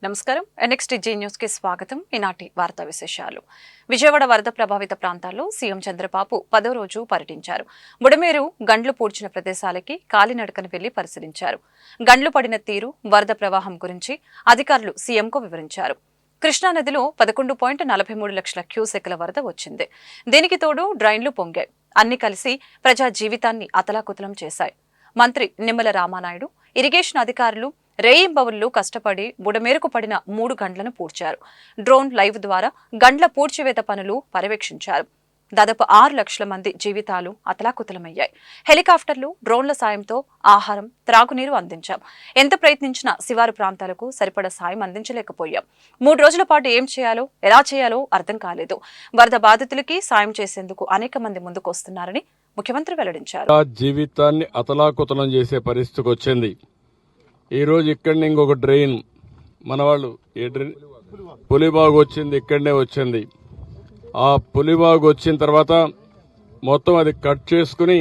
నమస్కారం. NXTG news కి స్వాగతం. ఈనాటి వార్తా విశేషాలు. విజయవాడ వరద ప్రభావిత ప్రాంతాల్లో సీఎం చంద్రబాబు 10వ రోజు పర్యటించారు. బుడమేరు గండ్లు పూడ్చిన ప్రదేశాలకి కాలినడకన వెళ్లి పరిశీలించారు. గండ్లు పడిన తీరు, వరద ప్రవాహం గురించి అధికారులు సీఎంకు వివరించారు. కృష్ణానదిలో 11.43 లక్షల క్యూసెక్ల వరద వచ్చింది. దీనికి తోడు డ్రైన్లు పొంగాయి. అన్ని కలిసి ప్రజా జీవితాన్ని అతలాకుతలం చేశాయి. మంత్రి నిమ్మల రామానాయుడు, ఇరిగేషన్ అధికారులు రేయింబవళ్లు కష్టపడి బుడమేరకు పడిన 3 గంటలను పూడ్చారు. డ్రోన్ లైవ్ ద్వారా గండ్ల పూడ్చివేత పనులు పర్యవేక్షించారు. దాదాపు 6 లక్షల మంది జీవితాలు అతలాకుతలమయ్యాయి. హెలికాప్టర్లు, డ్రోన్ల సాయంతో ఆహారం, త్రాగునీరు అందించాం. ఎంత ప్రయత్నించినా శివారు ప్రాంతాలకు సరిపడ సాయం అందించలేకపోయాం. 3 రోజుల పాటు ఏం చేయాలో, ఎలా చేయాలో అర్థం కాలేదు. వరద బాధితులకి సాయం చేసేందుకు అనేక మంది ముందుకు వస్తున్నారని ముఖ్యమంత్రి వెల్లడించారు. జీవితాన్ని అతలాకుతలం చేసే పరిస్థితికి వచ్చింది. ఈ రోజు ఇక్కడనే ఇంకొక డ్రైన్ మన వాళ్ళు పులిబాగు వచ్చింది, ఇక్కడనే వచ్చింది. ఆ పులిబాగు వచ్చిన తర్వాత మొత్తం అది కట్ చేసుకుని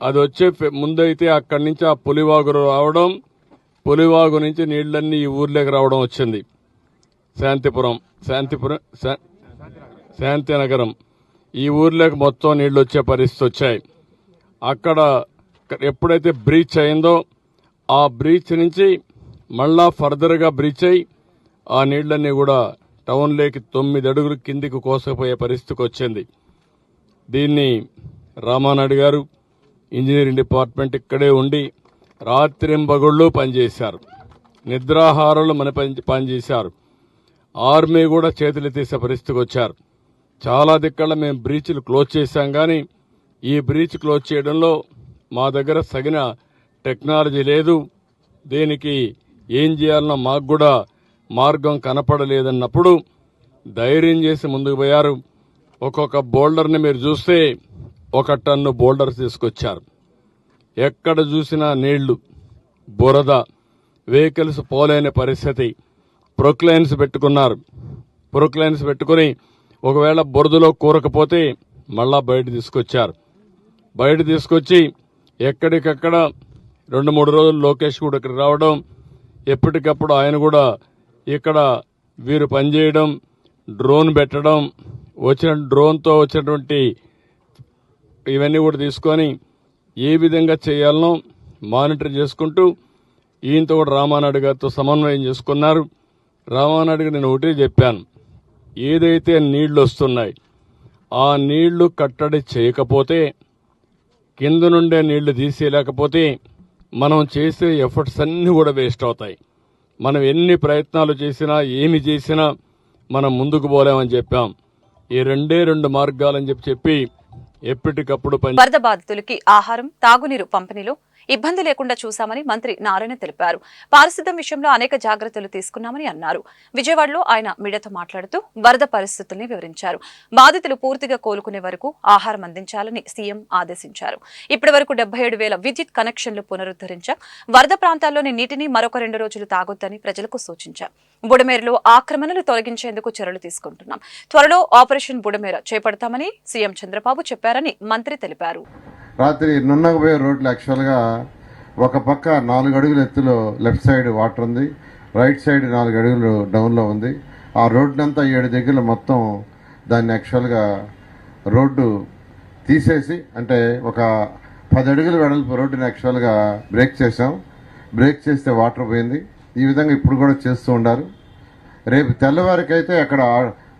అది వచ్చే ముందైతే అక్కడి నుంచి ఆ పులివాగు రావడం, పులివాగు నుంచి నీళ్లన్నీ ఈ ఊర్లోకి రావడం వచ్చింది. శాంతినగరం ఈ ఊర్లోకి మొత్తం నీళ్లు వచ్చే పరిస్థితి వచ్చాయి. అక్కడ ఎప్పుడైతే బ్రీచ్ అయిందో ఆ బ్రీచ్ నుంచి మళ్ళా ఫర్దర్గా బ్రీచ్ అయి ఆ నీళ్లన్నీ కూడా టౌన్లోకి 9 అడుగులు కిందికి కోసపోయే పరిస్థితికి వచ్చింది. దీన్ని రామానాయుడు గారు ఇంజనీరింగ్ డిపార్ట్మెంట్ ఇక్కడే ఉండి రాత్రింబగళ్ళు పనిచేశారు. నిద్రాహారాలు పనిచేశారు. ఆర్మీ కూడా చేతులు తీసే పరిస్థితికి వచ్చారు. చాలా దిక్కల మేము బ్రీచ్లు క్లోజ్ చేశాం, కానీ ఈ బ్రీచ్ క్లోజ్ చేయడంలో మా దగ్గర సగిన టెక్నాలజీ లేదు. దీనికి ఏం చేయాలన్నా మాకు కూడా మార్గం కనపడలేదన్నప్పుడు ధైర్యం చేసి ముందుకు పోయారు. ఒక్కొక్క బోల్డర్ని మీరు చూస్తే 1 టన్ను బోల్డర్ తీసుకొచ్చారు. ఎక్కడ చూసినా నీళ్లు, బురద, వెహికల్స్ పోలేని పరిస్థితి. ప్రొక్లైన్స్ పెట్టుకున్నారు. ప్రొక్లైన్స్ పెట్టుకుని ఒకవేళ బురదలో కూరకపోతే మళ్ళా బయట తీసుకొచ్చారు. బయట తీసుకొచ్చి ఎక్కడికక్కడ 2-3 రోజులు లోకేష్ కూడా ఇక్కడ రావడం, ఎప్పటికప్పుడు ఆయన కూడా ఇక్కడ వీరు పనిచేయడం, డ్రోన్ పెట్టడం, డ్రోన్తో వచ్చినటువంటి ఇవన్నీ కూడా తీసుకొని ఏ విధంగా చేయాలనో మానిటర్ చేసుకుంటూ ఈయనతో కూడా రామానాయుడు గారితో సమన్వయం చేసుకున్నారు. రామానాయుడు నేను ఒకటే చెప్పాను, ఏదైతే నీళ్లు వస్తున్నాయి ఆ నీళ్లు కట్టడి చేయకపోతే, కింద నుండే నీళ్లు తీసేయలేకపోతే మనం చేసే ఎఫర్ట్స్ అన్నీ కూడా వేస్ట్ అవుతాయి. మనం ఎన్ని ప్రయత్నాలు చేసినా, ఏమి చేసినా మనం ముందుకు పోలేమని చెప్పాం. ఈ 2 మార్గాలని చెప్పి ఎప్పటికప్పుడు వరద బాధితులకి ఆహారం, తాగునీరు పంపిణీలో ఇబ్బంది లేకుండా చూశామని మంత్రి నారాయణ తెలిపారు. పారిశుద్ధ్యం విషయంలో అనేక జాగ్రత్తలు తీసుకున్నామని అన్నారు. విజయవాడలో ఆయన మీడియాతో మాట్లాడుతూ వరద పరిస్థితుల్ని వివరించారు. బాధితులు పూర్తిగా కోలుకునే వరకు ఆహారం అందించాలని సీఎం ఆదేశించారు. ఇప్పటి వరకు 77,000 విద్యుత్ కనెక్షన్లు పునరుద్ధరించాం. వరద ప్రాంతాల్లోని నీటిని మరొక 2 రోజులు తాగొద్దని ప్రజలకు సూచించాం. బుడమేరులో ఆక్రమణలు తొలగించేందుకు చర్యలు తీసుకుంటున్నాం. త్వరలో ఆపరేషన్ బుడమేర చేపడతామని సీఎం చంద్రబాబు చెప్పారని మంత్రి తెలిపారు. రాత్రి నున్నగబోయే రోడ్లు యాక్చువల్గా ఒక పక్క 4 అడుగుల ఎత్తులో లెఫ్ట్ సైడ్ వాటర్ ఉంది, రైట్ సైడ్ 4 అడుగులు డౌన్లో ఉంది. ఆ రోడ్డంతా 7 దగ్గర మొత్తం దాన్ని యాక్చువల్గా రోడ్డు తీసేసి, అంటే ఒక 10 అడుగుల వెడల్పు రోడ్డుని యాక్చువల్గా బ్రేక్ చేసాం. బ్రేక్ చేస్తే వాటర్ పోయింది. ఈ విధంగా ఇప్పుడు కూడా చేస్తూ ఉండారు. రేపు తెల్లవారికైతే అక్కడ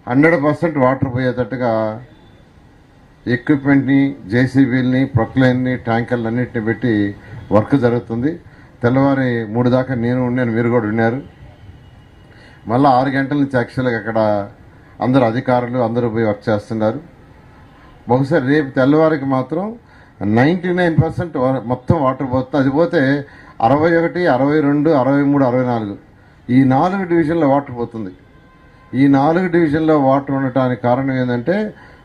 100% వాటర్ పోయేటట్టుగా ఎక్విప్మెంట్ని, జేసీబీలని, ప్రొక్లైన్ని, ట్యాంకర్లు అన్నింటిని పెట్టి వర్క్ జరుగుతుంది. తెల్లవారి 3 దాకా నేను ఉన్నాను, మీరు కూడా ఉన్నారు. మళ్ళీ 6 గంటల నుంచి యాక్చువల్గా అక్కడ అందరు అధికారులు అందరూ పోయి వర్క్ చేస్తున్నారు. బహుశా రేపు తెల్లవారికి మాత్రం 99% మొత్తం వాటర్ పోతుంది. అది పోతే 61, 62, 63, 64 ఈ 4 డివిజన్లో వాటర్ పోతుంది. ఈ 4 డివిజన్లో వాటర్ ఉండటానికి కారణం ఏంటంటే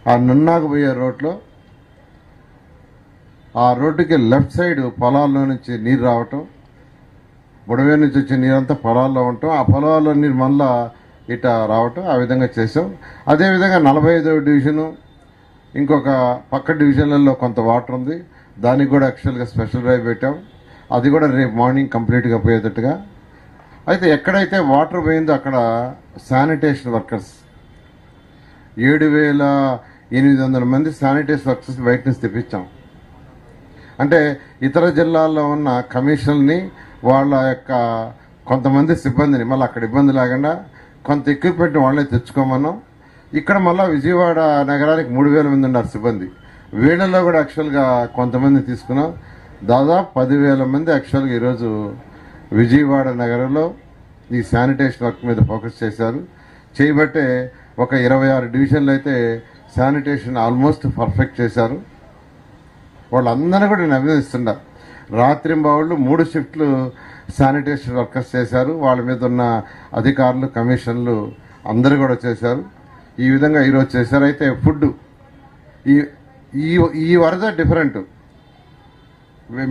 ఆ నున్నాకు పోయే రోడ్లో, ఆ రోడ్డుకి లెఫ్ట్ సైడ్ పొలాల్లో నుంచి నీరు రావటం, బుడవే నుంచి వచ్చే నీరంతా పొలాల్లో ఉండటం, ఆ పొలాల్లో నీరు మళ్ళా ఇట రావటం, ఆ విధంగా చేసాం. అదేవిధంగా 45వ డివిజను, ఇంకొక పక్క డివిజన్లలో కొంత వాటర్ ఉంది, దానికి కూడా యాక్చువల్గా స్పెషల్ డ్రైవ్ పెట్టాం. అది కూడా రేపు మార్నింగ్ కంప్లీట్గా పోయేటట్టుగా అయితే ఎక్కడైతే వాటర్ పోయిందో అక్కడ శానిటేషన్ వర్కర్స్ 7,800 మంది శానిటేషన్ వర్కర్స్ బయట నుంచి తెప్పించాం. అంటే ఇతర జిల్లాల్లో ఉన్న కమిషన్ని వాళ్ళ యొక్క కొంతమంది సిబ్బందిని మళ్ళీ అక్కడ ఇబ్బంది లేకుండా కొంత ఎక్విప్మెంట్ వాళ్ళే తెచ్చుకోమన్నాం. ఇక్కడ మళ్ళీ విజయవాడ నగరానికి 3,000 మంది ఉన్నారు సిబ్బంది. వీళ్ళల్లో కూడా యాక్చువల్గా కొంతమంది తీసుకున్నాం. దాదాపు 10,000 మంది యాక్చువల్గా ఈరోజు విజయవాడ నగరంలో ఈ శానిటేషన్ వర్క్ మీద ఫోకస్ చేశారు. చేయబట్టే ఒక 26 డివిజన్లు అయితే శానిటేషన్ ఆల్మోస్ట్ పర్ఫెక్ట్ చేశారు. వాళ్ళందరూ కూడా నేను అభినందిస్తున్నారు. రాత్రింబావుళ్ళు 3 షిఫ్ట్లు శానిటేషన్ వర్కర్స్ చేశారు. వాళ్ళ మీద ఉన్న అధికారులు కమిషన్లు అందరూ కూడా చేశారు. ఈ విధంగా ఈరోజు చేశారు. అయితే ఫుడ్ ఈ వరద డిఫరెంట్,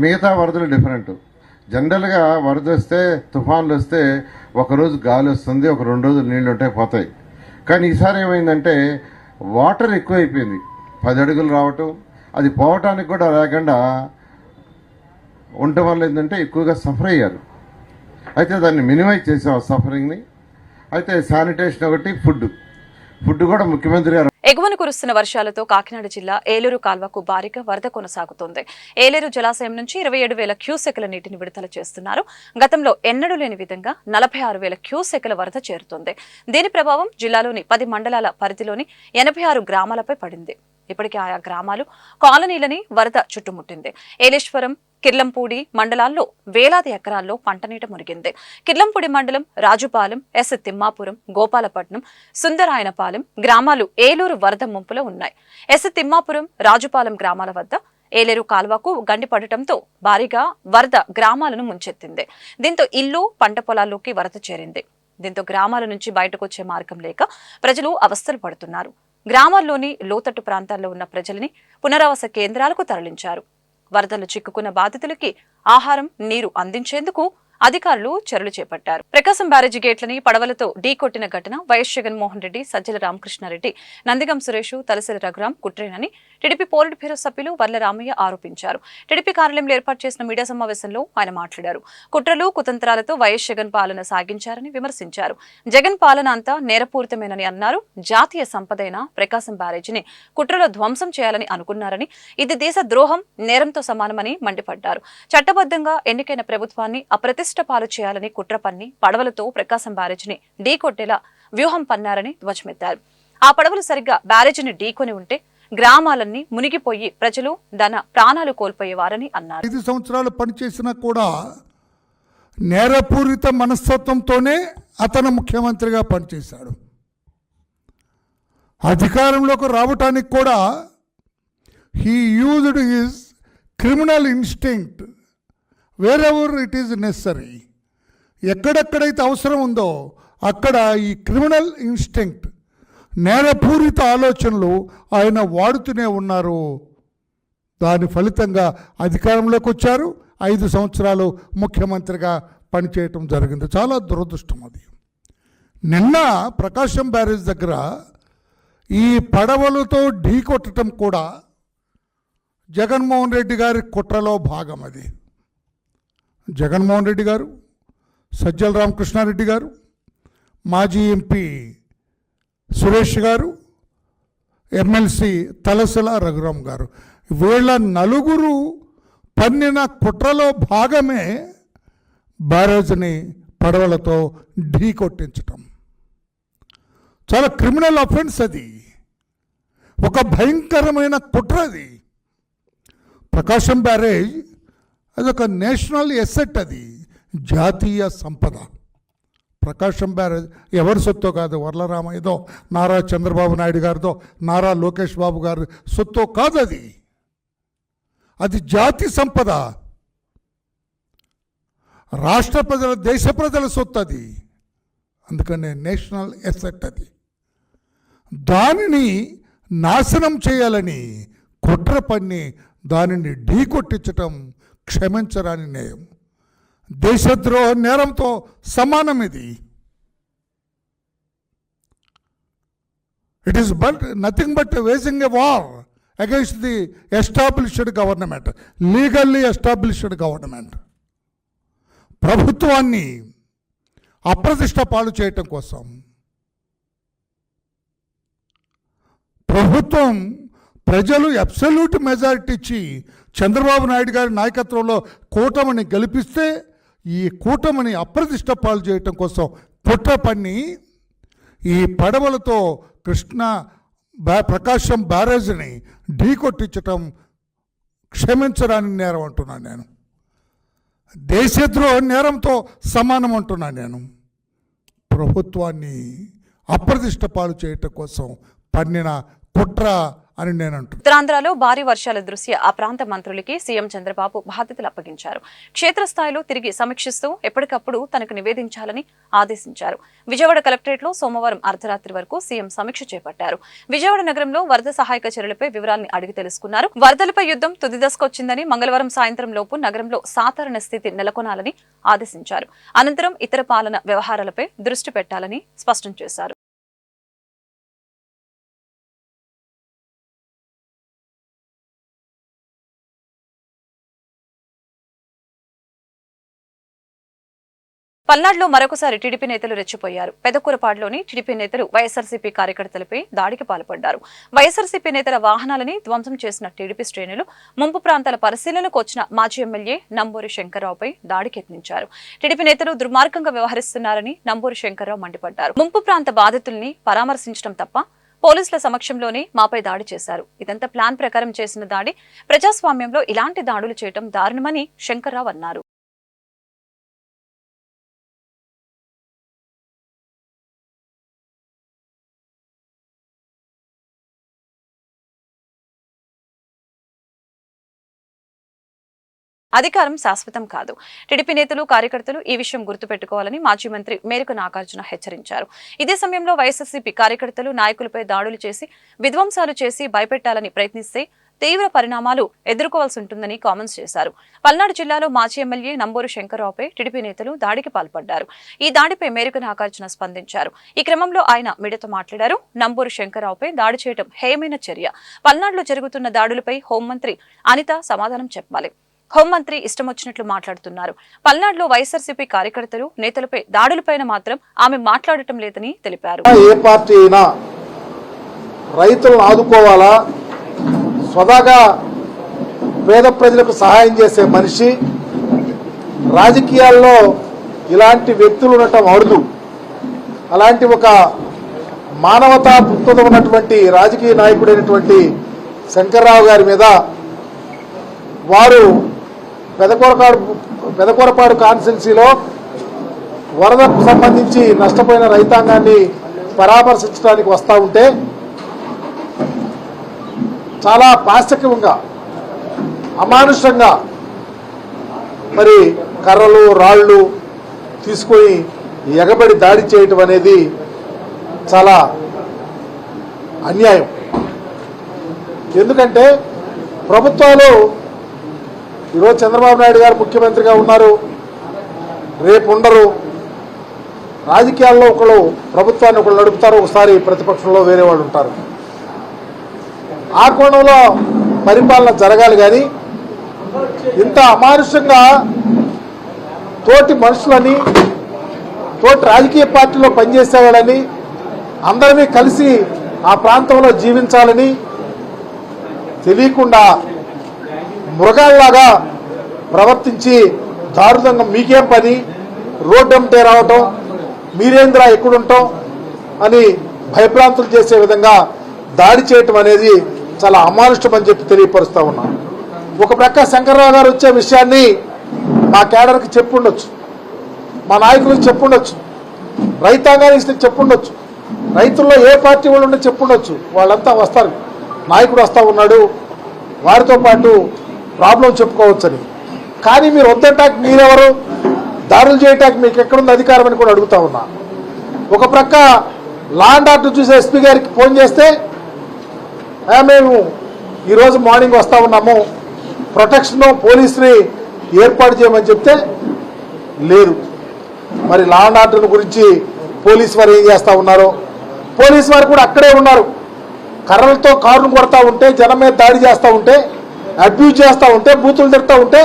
మిగతా వరదలు డిఫరెంట్. జనరల్గా వరద వస్తే తుఫాన్లు వస్తే ఒకరోజు గాలి వస్తుంది, ఒక 2 రోజులు నీళ్లు ఉంటాయి పోతాయి. కానీ ఈసారి ఏమైందంటే వాటర్ ఎక్కువైపోయింది. 10 అడుగులు రావటం, అది పోవటానికి కూడా లేకుండా ఉండటం వల్ల ఏంటంటే ఎక్కువగా సఫర్ అయ్యారు. అయితే దాన్ని మినిమైజ్ చేసాం ఆ సఫరింగ్ని. అయితే శానిటేషన్ ఒకటి, ఫుడ్ కూడా ముఖ్యమంత్రి గారు. ఎగువన కురుస్తున్న వర్షాలతో కాకినాడ జిల్లా ఏలూరు కాల్వకు భారీగా వరద కొనసాగుతోంది. ఏలేరు జలాశయం నుంచి 27,000 క్యూసెక్ల నీటిని విడుదల చేస్తున్నారు. గతంలో ఎన్నడూ లేని విధంగా 46,000 క్యూసెక్ల వరద చేరుతోంది. దీని ప్రభావం జిల్లాలోని 10 మండలాల పరిధిలోని 86 గ్రామాలపై పడింది. ఇప్పటికే ఆయా గ్రామాలు, కాలనీలని వరద చుట్టుముట్టింది. ఏలేశ్వరం, కిర్లంపూడి మండలాల్లో వేలాది ఎకరాల్లో పంటనీట మునిగింది. కిర్లంపూడి మండలం రాజుపాలెం, ఎస్ తిమ్మాపురం, గోపాలపట్నం, సుందరాయనపాలెం గ్రామాలు ఏలూరు వరద ముంపులో ఉన్నాయి. ఎస్ తిమ్మాపురం, రాజుపాలెం గ్రామాల వద్ద ఏలేరు కాల్వకు గండిపడటంతో భారీగా వరద గ్రామాలను ముంచెత్తింది. దీంతో ఇల్లు, పంట పొలాల్లోకి వరద చేరింది. దీంతో గ్రామాల నుంచి బయటకు వచ్చే మార్గం లేక ప్రజలు అవస్థలు పడుతున్నారు. గ్రామాల్లోని లోతట్టు ప్రాంతాల్లో ఉన్న ప్రజలని పునరావాస కేంద్రాలకు తరలించారు. వరదలు చిక్కుకున్న బాధితులకి ఆహారం, నీరు అందించేందుకు అధికారులు చర్యలు చేపట్టారు. ప్రకాశం బ్యారేజీ గేట్లని పడవలతో ఢీకొట్టిన ఘటన వైఎస్ జగన్మోహన్ రెడ్డి, సజ్జల రామకృష్ణారెడ్డి, నందిగం సురేష్, తలసిరి రఘురాం కుట్రేనని టీడీపీ పోలిట్ బ్యూరో సభ్యులు వర్ల రామయ్య ఆరోపించారు. టీడీపీ కార్యాలయంలో ఏర్పాటు చేసిన మీడియా సమావేశంలో ఆయన మాట్లాడారు. కుట్రలు, కుతంత్రాలతో వైఎస్ జగన్ పాలన సాగించారని విమర్శించారు. జగన్ పాలన అంతా నేరపూరితమేనని అన్నారు. జాతీయ సంపదైన ప్రకాశం బ్యారేజీని కుట్రలో ధ్వంసం చేయాలని అనుకున్నారని, ఇది దేశ ద్రోహం, నేరంతో సమానమని మండిపడ్డారు. చట్టబద్ధంగా ఎన్నికైన ప్రభుత్వాన్ని అప్రతిష్ట పాలు చేయాలని కుట్ర పన్ని పడవలతో ప్రకాశం బ్యారేజీని ఢీకొట్టేలా వ్యూహం పన్నారని ధ్వజమెత్తారు. ఆ పడవలు సరిగ్గా బ్యారేజీని ఢీకొని ఉంటే గ్రామాలన్నీ మునిగిపోయి ప్రజలు ప్రాణాలు కోల్పోయేవారని అన్నారు. 5 సంవత్సరాలు పనిచేసినా కూడా నేరపూరిత మనస్తత్వంతోనే అతను ముఖ్యమంత్రిగా పనిచేశాడు. అధికారంలోకి రావటానికి కూడా he used his criminal instinct wherever it is necessary. ఎక్కడెక్కడైతే అవసరం ఉందో అక్కడ ఈ క్రిమినల్ ఇన్స్టింక్ట్, నేరపూరిత ఆలోచనలు ఆయన వాడుతూనే ఉన్నారు. దాని ఫలితంగా అధికారంలోకి వచ్చారు. 5 సంవత్సరాలు ముఖ్యమంత్రిగా పనిచేయటం జరిగింది. చాలా దురదృష్టం అది. నిన్న ప్రకాశం బ్యారేజ్ దగ్గర ఈ పడవలతో ఢీకొట్టడం కూడా జగన్మోహన్ రెడ్డి గారి కుట్రలో భాగం. అది జగన్మోహన్ రెడ్డి గారు, సజ్జల రామకృష్ణారెడ్డి గారు, మాజీ ఎంపీ సురేష్ గారు, ఎమ్మెల్సీ తలసిల రఘురాం గారు, వీళ్ళ నలుగురు పన్నిన కుట్రలో భాగమే బ్యారేజ్ని పడవలతో ఢీకొట్టించటం. చాలా క్రిమినల్ అఫెన్స్ అది. ఒక భయంకరమైన కుట్ర అది. ప్రకాశం బ్యారేజ్ అదొక నేషనల్ ఎసెట్, అది జాతీయ సంపద. ప్రకాశం బ్యారేజ్ ఎవరి సొత్తో కాదు, వర్లరామయ్యదో, నారా చంద్రబాబు నాయుడు గారిదో, నారా లోకేష్ బాబు గారి సొత్తో కాదు. అది జాతి సంపద, రాష్ట్ర ప్రజల, దేశ ప్రజల సొత్తు అది. అందుకనే నేషనల్ ఎసెట్ అది. దానిని నాశనం చేయాలని కుట్ర పన్ని దానిని ఢీకొట్టించటం క్షమించరాని నేరం. దేశద్రోహ నేరంతో సమానం ఇది. It is but nothing but waging a war against the established government, legally established government. ప్రభుత్వాన్ని అప్రతిష్ట పాలు చేయటం కోసం ప్రభుత్వం ప్రజలు అబ్సల్యూట్ మెజారిటీ ఇచ్చి చంద్రబాబు నాయుడు గారి నాయకత్వంలో కూటమిని గెలిపిస్తే ఈ కూటమిని అప్రతిష్ట పాలు చేయటం కోసం కుట్ర పన్ని ఈ పడవలతో కృష్ణా ప్రకాశం బ్యారేజ్ని ఢీకొట్టించటం క్షమించడానికి నేరం అంటున్నాను నేను. దేశద్రోహ నేరంతో సమానం అంటున్నాను నేను. ప్రభుత్వాన్ని అప్రతిష్ట పాలు చేయటం కోసం పన్నిన కుట్ర అని నేను అంటున్నాను. ఉత్తరాంధ్రలో భారీ వర్షాల దృష్ట్యా ఆ ప్రాంత మంత్రులకి సీఎం చంద్రబాబు బాధ్యతలు అప్పగించారు. క్షేత్రస్థాయిలో తిరిగి సమీక్షిస్తూ ఎప్పటికప్పుడు తనకు నివేదించాలని ఆదేశించారు. విజయవాడ కలెక్టరేట్లో సోమవారం అర్ధరాత్రి వరకు సీఎం సమీక్ష చేపట్టారు. విజయవాడ నగరంలో వరద సహాయక చర్యలపై వివరాల్ని అడిగి తెలుసుకున్నారు. వరదలపై యుద్ధం తుది దశకొచ్చిందని, మంగళవారం సాయంత్రం లోపు నగరంలో సాధారణ స్థితి నెలకొనాలని ఆదేశించారు. అనంతరం ఇతర పాలన వ్యవహారాలపై దృష్టి పెట్టాలని స్పష్టం చేశారు. పల్నాడులో మరొకసారి టీడీపీ నేతలు రెచ్చిపోయారు. పెదకూరపాడులోని టీడీపీ నేతలు వైఎస్ఆర్సీపీ కార్యకర్తలపై దాడికి పాల్పడ్డారు. వైఎస్ఆర్సీపీ నేతల వాహనాలని ధ్వంసం చేసిన టీడీపీ శ్రేణులు ముంపు ప్రాంతాల పరిశీలనకు వచ్చిన మాజీ ఎమ్మెల్యే నంబూరి శంకర్రావుపై దాడికి యత్నించారు. టీడీపీ నేతలు దుర్మార్గంగా వ్యవహరిస్తున్నారని నంబూరి శంకర్రావు మండిపడ్డారు. ముంపు ప్రాంత బాధితుల్ని పరామర్శించడం తప్ప పోలీసుల సమక్షంలోనే మాపై దాడి చేశారు. ఇదంతా ప్లాన్ ప్రకారం చేసిన దాడి. ప్రజాస్వామ్యంలో ఇలాంటి దాడులు చేయడం దారుణమని శంకర్రావు అన్నారు. అధికారం శాశ్వతం కాదు. టీడీపీ నేతలు, కార్యకర్తలు ఈ విషయం గుర్తుపెట్టుకోవాలని మాజీ మంత్రి మేరకు నాగార్జున హెచ్చరించారు. ఇదే సమయంలో వైఎస్ఆర్సీపీ కార్యకర్తలు నాయకులపై దాడులు చేసి విధ్వంసాలు చేసి భయపెట్టాలని ప్రయత్నిస్తే తీవ్ర పరిణామాలు ఎదుర్కోవాల్సి ఉంటుందని కామెంట్స్ చేశారు. పల్నాడు జిల్లాలో మాజీ ఎమ్మెల్యే నంబూరు శంకర్రావుపై టీడీపీ నేతలు దాడికి పాల్పడ్డారు. ఈ దాడిపై మేరకు నాగార్జున స్పందించారు. ఈ క్రమంలో ఆయన మీడియాతో మాట్లాడారు. నంబూరు శంకర్రావుపై దాడి చేయడం హేయమైన చర్య. పల్నాడులో జరుగుతున్న దాడులపై హోంమంత్రి అనిత సమాధానం చెప్పాలి. హోంమంత్రి ఇష్టం వచ్చినట్లు మాట్లాడుతున్నారు. పల్నాడులో వైఎస్ఆర్సీపీ కార్యకర్తలు, నేతలపై దాడులపైన మాత్రం ఆమె మాట్లాడటం లేదని తెలిపారు. ఏ పార్టీ అయినా రైతులను ఆదుకోవాలా, స్వతహాగా పేద ప్రజలకు సహాయం చేసే మనిషి, రాజకీయాల్లో ఇలాంటి వ్యక్తులు ఉండటం అరుదు. అలాంటి ఒక మానవతా దృక్పథం ఉన్నటువంటి రాజకీయ నాయకుడైనటువంటి శంకర్రావు గారి మీద వారు పెదకూరపాడు కాన్స్టిట్యున్సీలో వరదకు సంబంధించి నష్టపోయిన రైతాంగాన్ని పరామర్శించడానికి వస్తూ ఉంటే చాలా పాశవికంగా, అమానుషంగా మరి కర్రలు, రాళ్లు తీసుకొని ఎగబడి దాడి చేయటం అనేది చాలా అన్యాయం. ఎందుకంటే ప్రభుత్వాలు ఈరోజు చంద్రబాబు నాయుడు గారు ముఖ్యమంత్రిగా ఉన్నారు, రేపు ఉండరు. రాజకీయాల్లో ఒకళ్ళు ప్రభుత్వాన్ని ఒకళ్ళు నడుపుతారు, ఒకసారి ప్రతిపక్షంలో వేరే వాళ్ళు ఉంటారు. ఆ కోణంలో పరిపాలన జరగాలి. కానీ ఇంత అమానుషంగా తోటి మనుషులని, తోటి రాజకీయ పార్టీలో పనిచేసేవాళ్ళని, అందరినీ కలిసి ఆ ప్రాంతంలో జీవించాలని తెలియకుండా మృగాల్లాగా ప్రవర్తించి దారుణంగా మీకేం పని, రోడ్డంటే రావటం, మీరేంద్ర ఎక్కడుంటాం అని భయభ్రాంతులు చేసే విధంగా దాడి చేయటం అనేది చాలా అమానుషం అని చెప్పి తెలియపరుస్తా ఉన్నాం. ఒక ప్రక్క శంకర్రావు గారు వచ్చే విషయాన్ని మా కేడర్కి చెప్పుండొచ్చు, మా నాయకులకు చెప్పుండొచ్చు, రైతాంగానికి చెప్పుండొచ్చు, రైతుల్లో ఏ పార్టీ వాళ్ళు ఉండే చెప్పుండొచ్చు. వాళ్ళంతా వస్తారు, నాయకుడు వస్తూ ఉన్నాడు, వారితో పాటు ప్రాబ్లం చెప్పుకోవచ్చని. కానీ మీరు వద్దంటాకి మీరెవరు, దాడులు చేయటానికి మీకు ఎక్కడుంది అధికారం అని కూడా అడుగుతా ఉన్నా. ఒక ప్రక్క లా అండ్ ఆర్డర్ చూసే ఎస్పీ గారికి ఫోన్ చేస్తే మేము ఈరోజు మార్నింగ్ వస్తూ ఉన్నాము, ప్రొటెక్షన్ పోలీసుని ఏర్పాటు చేయమని చెప్తే లేదు. మరి లా అండ్ ఆర్డర్ గురించి పోలీసు వారు ఏం చేస్తూ ఉన్నారో, పోలీసు వారు కూడా అక్కడే ఉన్నారు. కర్రలతో కారును కొడతా ఉంటే, జనం మీద దాడి చేస్తూ ఉంటే, అబ్యూజ్ చేస్తూ ఉంటే, బూతులు తిడతా ఉంటే,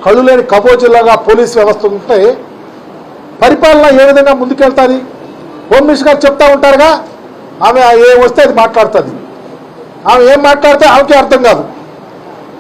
కళ్ళు లేని కబోజిల్లాగా పోలీసు వ్యవస్థ ఉంటే పరిపాలన ఏ విధంగా ముందుకెళ్తుంది? హోమ్ మినిస్టర్ గారు చెప్తా ఉంటారుగా, ఆమె ఏం వస్తే అది మాట్లాడుతుంది. ఆమె ఏం మాట్లాడితే ఆమెకి అర్థం కాదు.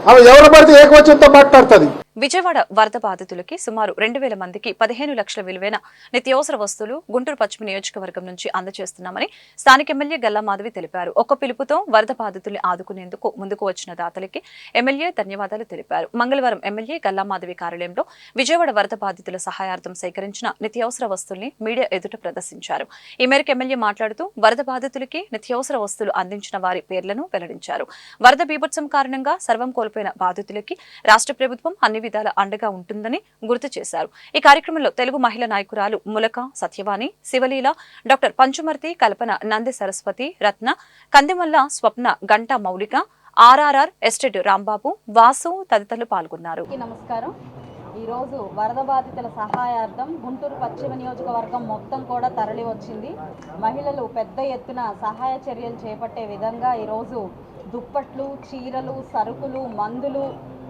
ఆమె ఎవరు పడితే ఏకవచనంతో మాట్లాడుతుంది. విజయవాడ వరద బాధితులకి సుమారు 2,000 మందికి 15 లక్షల విలువైన నిత్యావసర వస్తువులు గుంటూరు పశ్చిమ నియోజకవర్గం నుంచి అందజేస్తున్నామని స్థానిక ఎమ్మెల్యే గల్లా మాధవి తెలిపారు. ఒక్క పిలుపుతో వరద బాధితుల్ని ఆదుకునేందుకు ముందుకు వచ్చిన దాతలకి ఎమ్మెల్యే ధన్యవాదాలు తెలిపారు. మంగళవారం ఎమ్మెల్యే గల్లా మాధవి కార్యాలయంలో విజయవాడ వరద బాధితుల సహాయార్థం సేకరించిన నిత్యావసర వస్తువుల్ని మీడియా ఎదుట ప్రదర్శించారు. ఈ మేరకు ఎమ్మెల్యే మాట్లాడుతూ వరద బాధితులకి నిత్యావసర వస్తువులు అందించిన వారి పేర్లను వెల్లడించారు. వరద బీభత్సం కారణంగా సర్వం కోల్పోయిన బాధితులకి రాష్ట్ర ప్రభుత్వం అన్ని విధాల అండగా ఉంటుందని గుర్తు చేశారు. ఈ కార్యక్రమంలో తెలుగు మహిళా నాయకురాలు ములక సత్యవాణి, శివలీల, డాక్టర్ పంచుమర్తి, కల్పన, నంది సరస్వతి, రత్న, కందిమల్ల స్వప్న, గంటా మౌలిక, ఆర్ఆర్ఆర్ ఎస్టేట్ రాంబాబు, వాసు తదితరులు పాల్గొన్నారు. నమస్కారం. ఈరోజు వరద బాధితుల సహాయార్థం గుంటూరు పశ్చిమ నియోజకవర్గం మొత్తం కూడా తరలి వచ్చింది. మహిళలు పెద్ద ఎత్తున సహాయ చర్యలు చేపట్టే విధంగా ఈరోజు దుప్పట్లు, చీరలు, సరుకులు, మందులు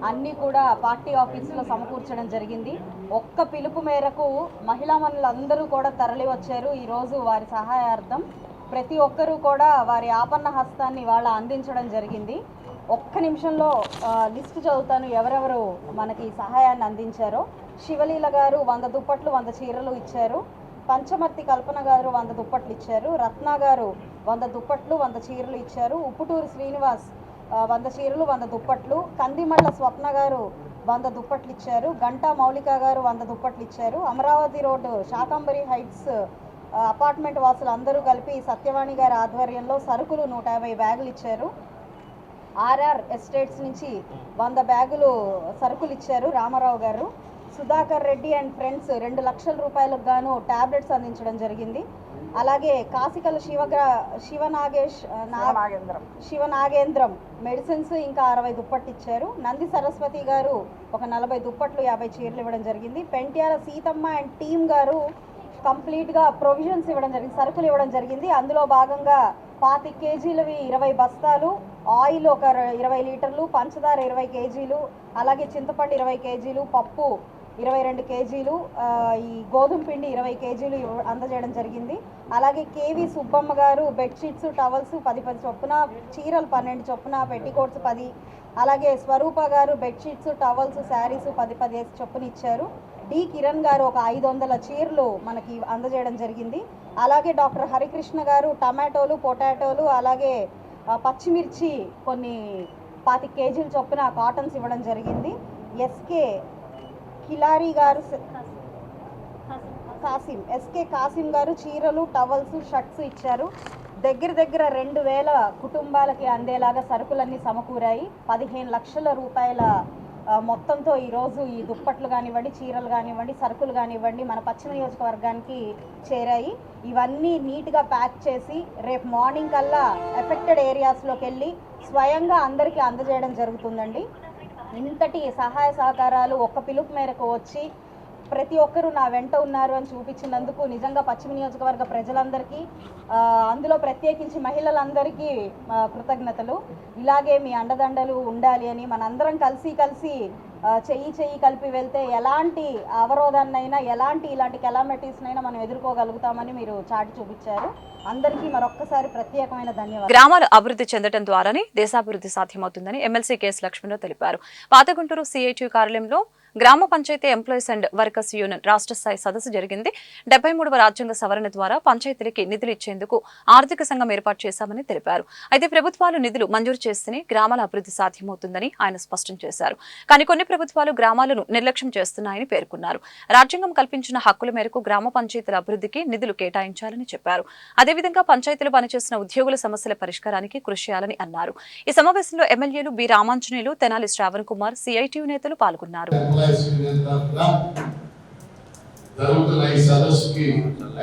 అన్నీ కూడా పార్టీ ఆఫీసులో సమకూర్చడం జరిగింది. ఒక్క పిలుపు మేరకు మహిళా మనులందరూ కూడా తరలి వచ్చారు. ఈరోజు వారి సహాయార్థం ప్రతి ఒక్కరూ కూడా వారి ఆపన్న హస్తాన్ని వాళ్ళ అందించడం జరిగింది. ఒక్క నిమిషంలో లిస్టు చదువుతాను ఎవరెవరు మనకి సహాయాన్ని అందించారో. శివలీల గారు 100 దుప్పట్లు 100 చీరలు ఇచ్చారు. పంచమర్తి కల్పన గారు 100 దుప్పట్లు ఇచ్చారు. రత్న గారు 100 దుప్పట్లు 100 చీరలు ఇచ్చారు. ఉప్పుటూరు శ్రీనివాస్ 100 చీరలు 100 దుప్పట్లు. కందిమళ్ళ స్వప్న గారు 100 దుప్పట్లు ఇచ్చారు. గంటా మౌలిక గారు 100 దుప్పట్లు ఇచ్చారు. Amaravati road Shakambari heights apartment వాసులు అందరూ కలిపి సత్యవాణి గారి ఆధ్వర్యంలో సరుకులు 150 బ్యాగులు ఇచ్చారు. ఆర్ఆర్ ఎస్టేట్స్ నుంచి 100 బ్యాగులు సరుకులు ఇచ్చారు రామారావు గారు. సుధాకర్ రెడ్డి అండ్ ఫ్రెండ్స్ 2 లక్షల రూపాయలకు గాను టాబ్లెట్స్ అందించడం జరిగింది. అలాగే కాసికల శివనాగేంద్రం మెడిసిన్స్ ఇంకా 60 దుప్పట్లు ఇచ్చారు. నంది సరస్వతి గారు ఒక 40 దుప్పట్లు 50 చీరలు ఇవ్వడం జరిగింది. పెంట్యాల సీతమ్మ అండ్ టీమ్ గారు కంప్లీట్గా ప్రొవిజన్స్ ఇవ్వడం జరిగింది, సరుకులు ఇవ్వడం జరిగింది. అందులో భాగంగా 25 కేజీలవి 20 బస్తాలు, ఆయిల్ ఒక 20 లీటర్లు, పంచదార 20 కేజీలు, అలాగే చింతపండు 20 కేజీలు, పప్పు 22 కేజీలు, ఈ గోధుమ పిండి 20 కేజీలు అందజేయడం జరిగింది. అలాగే కేవీ సుబ్బమ్మ గారు బెడ్షీట్స్, టవల్స్ 10 చొప్పున, చీరలు 12 చొప్పున, పెట్టికోట్స్ 10, అలాగే స్వరూప గారు బెడ్షీట్స్, టవల్స్, శారీస్ 10 చొప్పున ఇచ్చారు. డి కిరణ్ గారు ఒక 500 చీరలు మనకి అందజేయడం జరిగింది. అలాగే డాక్టర్ హరికృష్ణ గారు టమాటోలు, పొటాటోలు, అలాగే పచ్చిమిర్చి కొన్ని 25 కేజీల చొప్పున కాటన్స్ ఇవ్వడం జరిగింది. ఎస్కే కిలారీ గారు కాసిం గారు చీరలు, టవల్స్, షర్ట్స్ ఇచ్చారు. దగ్గర 2,000 కుటుంబాలకి అందేలాగా సరుకులన్నీ సమకూరాయి. 15 లక్షల రూపాయల మొత్తంతో ఈరోజు ఈ దుప్పట్లు కానివ్వండి, చీరలు కానివ్వండి, సరుకులు కానివ్వండి మన పశ్చిమ నియోజకవర్గానికి చేరాయి. ఇవన్నీ నీట్గా ప్యాక్ చేసి రేపు మార్నింగ్ కల్లా ఎఫెక్టెడ్ ఏరియాస్లోకి వెళ్ళి స్వయంగా అందరికీ అందజేయడం జరుగుతుందండి. ఇంతటి సహాయ సహకారాలు ఒక్క పిలుపు మేరకు వచ్చి ప్రతి ఒక్కరూ నా వెంట ఉన్నారు అని చూపించినందుకు నిజంగా పశ్చిమ నియోజకవర్గ ప్రజలందరికీ, అందులో ప్రత్యేకించి మహిళలందరికీ కృతజ్ఞతలు. ఇలాగే మీ అండదండలు ఉండాలి అని మనందరం కలిసి చెయ్యి కలిపి వెళ్తే ఎలాంటి అవరోధాన్నైనా, ఇలాంటి కెలామిటీస్నైనా మనం ఎదుర్కోగలుగుతామని మీరు చాటి చూపించారు. అందరికీ మరొక్కసారి ప్రత్యేకమైన ధన్యవాదాలు. గ్రామాలు అభివృద్ధి చెందడం ద్వారానే దేశాభివృద్ధి సాధ్యమవుతుందని ఎమ్మెల్సీ కేఎస్ లక్ష్మణరావు తెలిపారు. పాత గుంటూరు సిఐటి కార్యాలయంలో గ్రామ panchayat employees and workers union రాష్ట్ర స్థాయి సదస్సు జరిగింది. 73వ రాజ్యాంగ సవరణ ద్వారా పంచాయతీలకి నిధులు ఇచ్చేందుకు ఆర్థిక సంఘం ఏర్పాటు చేశామని తెలిపారు. అయితే ప్రభుత్వాలు నిధులు మంజూరు చేస్తేనే గ్రామాల అభివృద్ధి సాధ్యమవుతుందని ఆయన స్పష్టం చేశారు. కానీ కొన్ని ప్రభుత్వాలు గ్రామాలను నిర్లక్ష్యం చేస్తున్నాయని పేర్కొన్నారు. రాజ్యాంగం కల్పించిన హక్కుల మేరకు గ్రామ పంచాయతీల అభివృద్ధికి నిధులు కేటాయించాలని చెప్పారు. అదేవిధంగా పంచాయతీలు పనిచేస్తున్న ఉద్యోగుల సమస్యల పరిష్కారానికి కృషి చేయాలని అన్నారు. ఈ సమావేశంలో ఎమ్మెల్యేలు బి రామాంజనేయులు, తెనాలి శ్రావణ్ కుమార్, సిఐటియు నేతలు పాల్గొన్నారు. జరుగుతున్న ఈ సదస్సుకి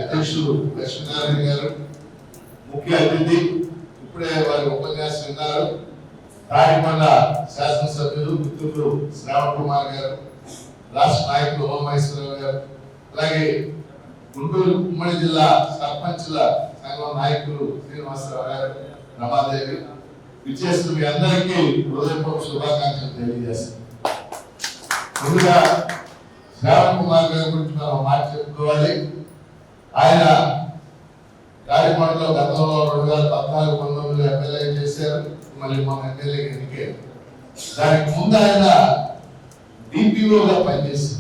అధ్యక్షులు లక్ష్మీనారాయణ గారు ముఖ్య అతిథి, ఇప్పుడే వారి ఉపన్యాసం విన్నారు. తాడికొండ శాసనసభ్యులు మిత్రులు శ్రావణ్ కుమార్ గారు, రాష్ట్ర నాయకులు హోమేశ్వరరావు గారు, అలాగే గుంటూరు ఉమ్మడి జిల్లా సర్పంచుల సంఘం నాయకులు శ్రీనివాసరావు గారు, రమాదేవి విచ్చేస్తున్న మీ అందరికీ హృదయపూర్వక శుభాకాంక్షలు తెలియజేస్తారు. ముందుగా శ్రావణ్ కుమార్ గారి గురించి మనం మాట చెప్పుకోవాలి. ఆయన రాజమండ్రిలో గతంలో 2014-19 ఎమ్మెల్యే చేశారు, మళ్ళీ మన ఎమ్మెల్యే ఎన్నికయ్యారు. దానికి ముందు ఆయన డిపిఓగా పనిచేశారు.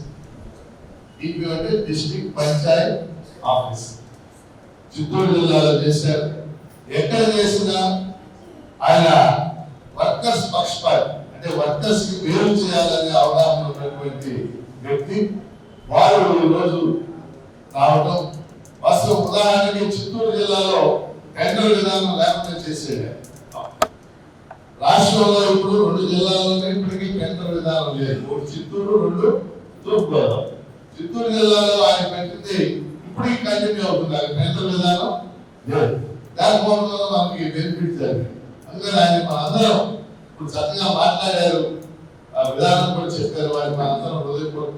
డిపిఓ అంటే డిస్ట్రిక్ట్ పంచాయత్ ఆఫీస్, చిత్తూరు జిల్లాలో చేశారు. ఎక్కడ చేసినా ఆయన వర్కర్స్ పక్షపాతి, అంటే వర్కర్స్ కి మేలు చేయాలనే అవగాహన ఉన్నటువంటి వ్యక్తి. వారు ఈరోజు రావడం వాస్తవ ఉదాహరణకి చిత్తూరు జిల్లాలో టెండర్ విధానం లేకుండా చేసేది. రాష్ట్రంలో ఇప్పుడు 2 జిల్లాల్లో ఇప్పటికీ టెండర్ విధానం లేదు. 1 చిత్తూరు, 2 తూర్పుగోదావరి. చిత్తూరు జిల్లాలో ఆయన పెట్టింది ఇప్పటికీ కంటిన్యూ అవుతుంది. ఆయన టెండర్ విధానం లేదు. దానికోసం మనకి బెనిఫిట్ జరిగింది. అందుకని ఆయన మనందరం ఇప్పుడు చక్కగా మాట్లాడారు, ఆ విధానం కూడా చెప్పారు. వారికి మనందరం హృదయపూర్వక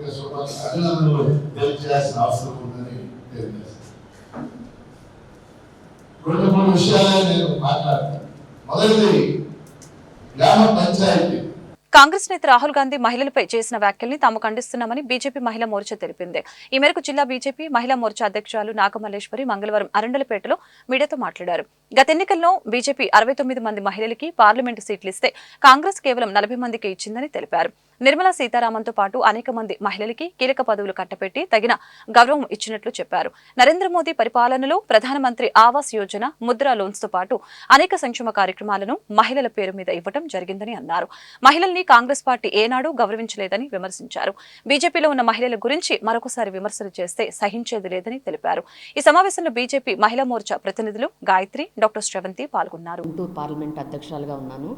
అభినందనలు తెలియజేయాల్సిన అవసరం ఉందని తెలియజేస్తాను. 2-3 విషయాలే నేను మాట్లాడతాను. మొదటిది గ్రామ పంచాయతీ. కాంగ్రెస్ నేత రాహుల్ గాంధీ మహిళలపై చేసిన వ్యాఖ్యల్ని తాము ఖండిస్తున్నామని బీజేపీ మహిళా మోర్చా తెలిపింది. ఈ మేరకు జిల్లా బీజేపీ మహిళా మోర్చా అధ్యక్షురాలు నాగమల్లేశ్వరి మంగళవారం అరండలపేటలో మీడియాతో మాట్లాడారు. గత ఎన్నికల్లో బీజేపీ 69 మంది మహిళలకి పార్లమెంటు సీట్లు ఇస్తే కాంగ్రెస్ కేవలం 40 మందికి ఇచ్చిందని తెలిపారు. నిర్మలా సీతారామన్తో పాటు అనేక మంది మహిళలకి కీలక పదవులు కట్టపెట్టి తగిన గౌరవం ఇచ్చినట్లు చెప్పారు. నరేంద్ర మోదీ పరిపాలనలో ప్రధానమంత్రి ఆవాస్ యోజన, ముద్రా లోన్స్ తో పాటు అనేక సంక్షేమ కార్యక్రమాలను మహిళల పేరు మీద ఇవ్వడం జరిగిందని అన్నారు. మహిళల్ని కాంగ్రెస్ పార్టీ ఏనాడూ గౌరవించలేదని విమర్శించారు. బీజేపీలో ఉన్న మహిళల గురించి మరొకసారి విమర్శలు చేస్తే సహించేది లేదని తెలిపారు. ఈ సమావేశంలో బీజేపీ మహిళా మోర్చా ప్రతినిధులు గాయత్రి, డాక్టర్ శ్రవంతి పాల్గొన్నారు. గుంటూరు పార్లమెంట్ అధ్యక్షురాలుగా ఉన్నాను.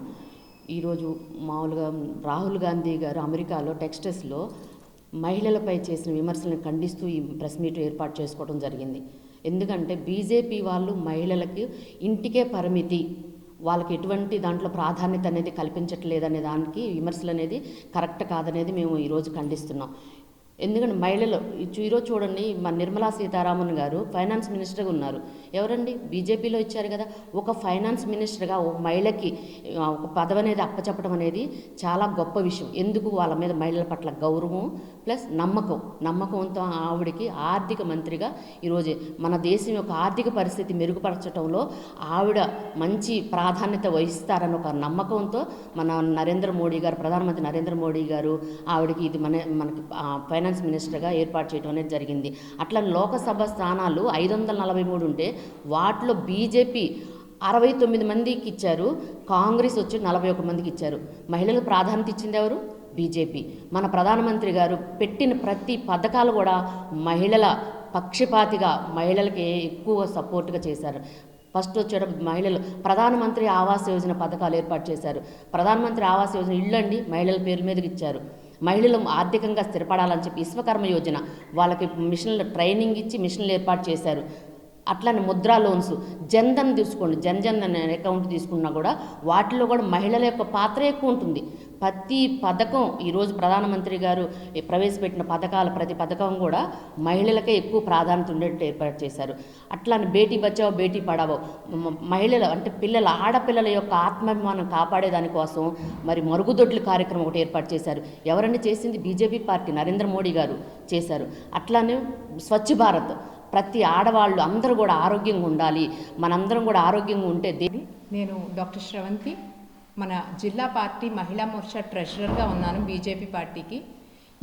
ఈరోజు మామూలుగా రాహుల్ గాంధీ గారు అమెరికాలో టెక్స్టస్లో మహిళలపై చేసిన విమర్శలను ఖండిస్తూ ఈ ప్రెస్ మీట్ ఏర్పాటు చేసుకోవడం జరిగింది. ఎందుకంటే బీజేపీ వాళ్ళు మహిళలకు ఇంటికే పరిమితి, వాళ్ళకి ఎటువంటి దాంట్లో ప్రాధాన్యత అనేది కల్పించట్లేదనే దానికి విమర్శలు అనేది కరెక్ట్ కాదనేది మేము ఈరోజు ఖండిస్తున్నాం. ఎందుకంటే మహిళలు ఈరోజు చూడండి, మన నిర్మలా సీతారామన్ గారు ఫైనాన్స్ మినిస్టర్గా ఉన్నారు. ఎవరండి? బీజేపీలో ఇచ్చారు కదా. ఒక ఫైనాన్స్ మినిస్టర్గా ఒక మహిళకి ఒక పదవి అనేది అప్పచెప్పడం అనేది చాలా గొప్ప విషయం. ఎందుకు? వాళ్ళ మీద మహిళల పట్ల గౌరవం ప్లస్ నమ్మకంతో ఆవిడకి ఆర్థిక మంత్రిగా ఈరోజు మన దేశం యొక్క ఆర్థిక పరిస్థితి మెరుగుపరచడంలో ఆవిడ మంచి ప్రాధాన్యత వహిస్తారని ఒక నమ్మకంతో మన నరేంద్ర మోడీ గారు, ప్రధానమంత్రి నరేంద్ర మోడీ గారు ఆవిడకి ఇది మనకి ఫైనాన్స్ మినిస్టర్గా ఏర్పాటు చేయడం అనేది జరిగింది. అట్లా లోకసభ స్థానాలు 543 ఉంటే వాటిలో బీజేపీ 69 మందికి ఇచ్చారు, కాంగ్రెస్ వచ్చి 41 మందికి ఇచ్చారు. మహిళలకు ప్రాధాన్యత ఇచ్చింది ఎవరు? బీజేపీ. మన ప్రధానమంత్రి గారు పెట్టిన ప్రతి పథకాలు కూడా మహిళల పక్షపాతిగా మహిళలకి ఎక్కువ సపోర్ట్గా చేశారు. ఫస్ట్ వచ్చేట మహిళలు ప్రధానమంత్రి ఆవాస్ యోజన పథకాలు ఏర్పాటు చేశారు. ప్రధానమంత్రి ఆవాస్ యోజన ఇళ్ళు అండి మహిళల పేరు మీదకి ఇచ్చారు. మహిళలు ఆర్థికంగా స్థిరపడాలని చెప్పి విశ్వకర్మ యోజన వాళ్ళకి మిషన్లు ట్రైనింగ్ ఇచ్చి మిషన్లు ఏర్పాటు చేశారు. అట్లానే ముద్రా లోన్స్, జన్ధన్ తీసుకోండి, జన్ అనే అకౌంట్ తీసుకున్నా కూడా వాటిలో కూడా మహిళల యొక్క పాత్ర ఎక్కువ ఉంటుంది. ప్రతి పథకం ఈరోజు ప్రధానమంత్రి గారు ప్రవేశపెట్టిన పథకాలు ప్రతి పథకం కూడా మహిళలకే ఎక్కువ ప్రాధాన్యత ఉండేట్టు ఏర్పాటు చేశారు. అట్లానే బేటీ బచావో బేటీ పడావో, మహిళలు అంటే ఆడపిల్లల యొక్క ఆత్మాభిమానం కాపాడేదానికోసం మరి మరుగుదొడ్ల కార్యక్రమం ఒకటి ఏర్పాటు చేశారు. ఎవరన్నా చేసింది? బీజేపీ పార్టీ, నరేంద్ర మోడీ గారు చేశారు. అట్లానే స్వచ్ఛ భారత్, ప్రతి ఆడవాళ్ళు అందరూ కూడా ఆరోగ్యంగా ఉండాలి, మనందరం కూడా ఆరోగ్యంగా ఉంటే. నేను డాక్టర్ శ్రవంతి, మన జిల్లా పార్టీ మహిళా మోర్చా ట్రెజరర్గా ఉన్నాను బీజేపీ పార్టీకి.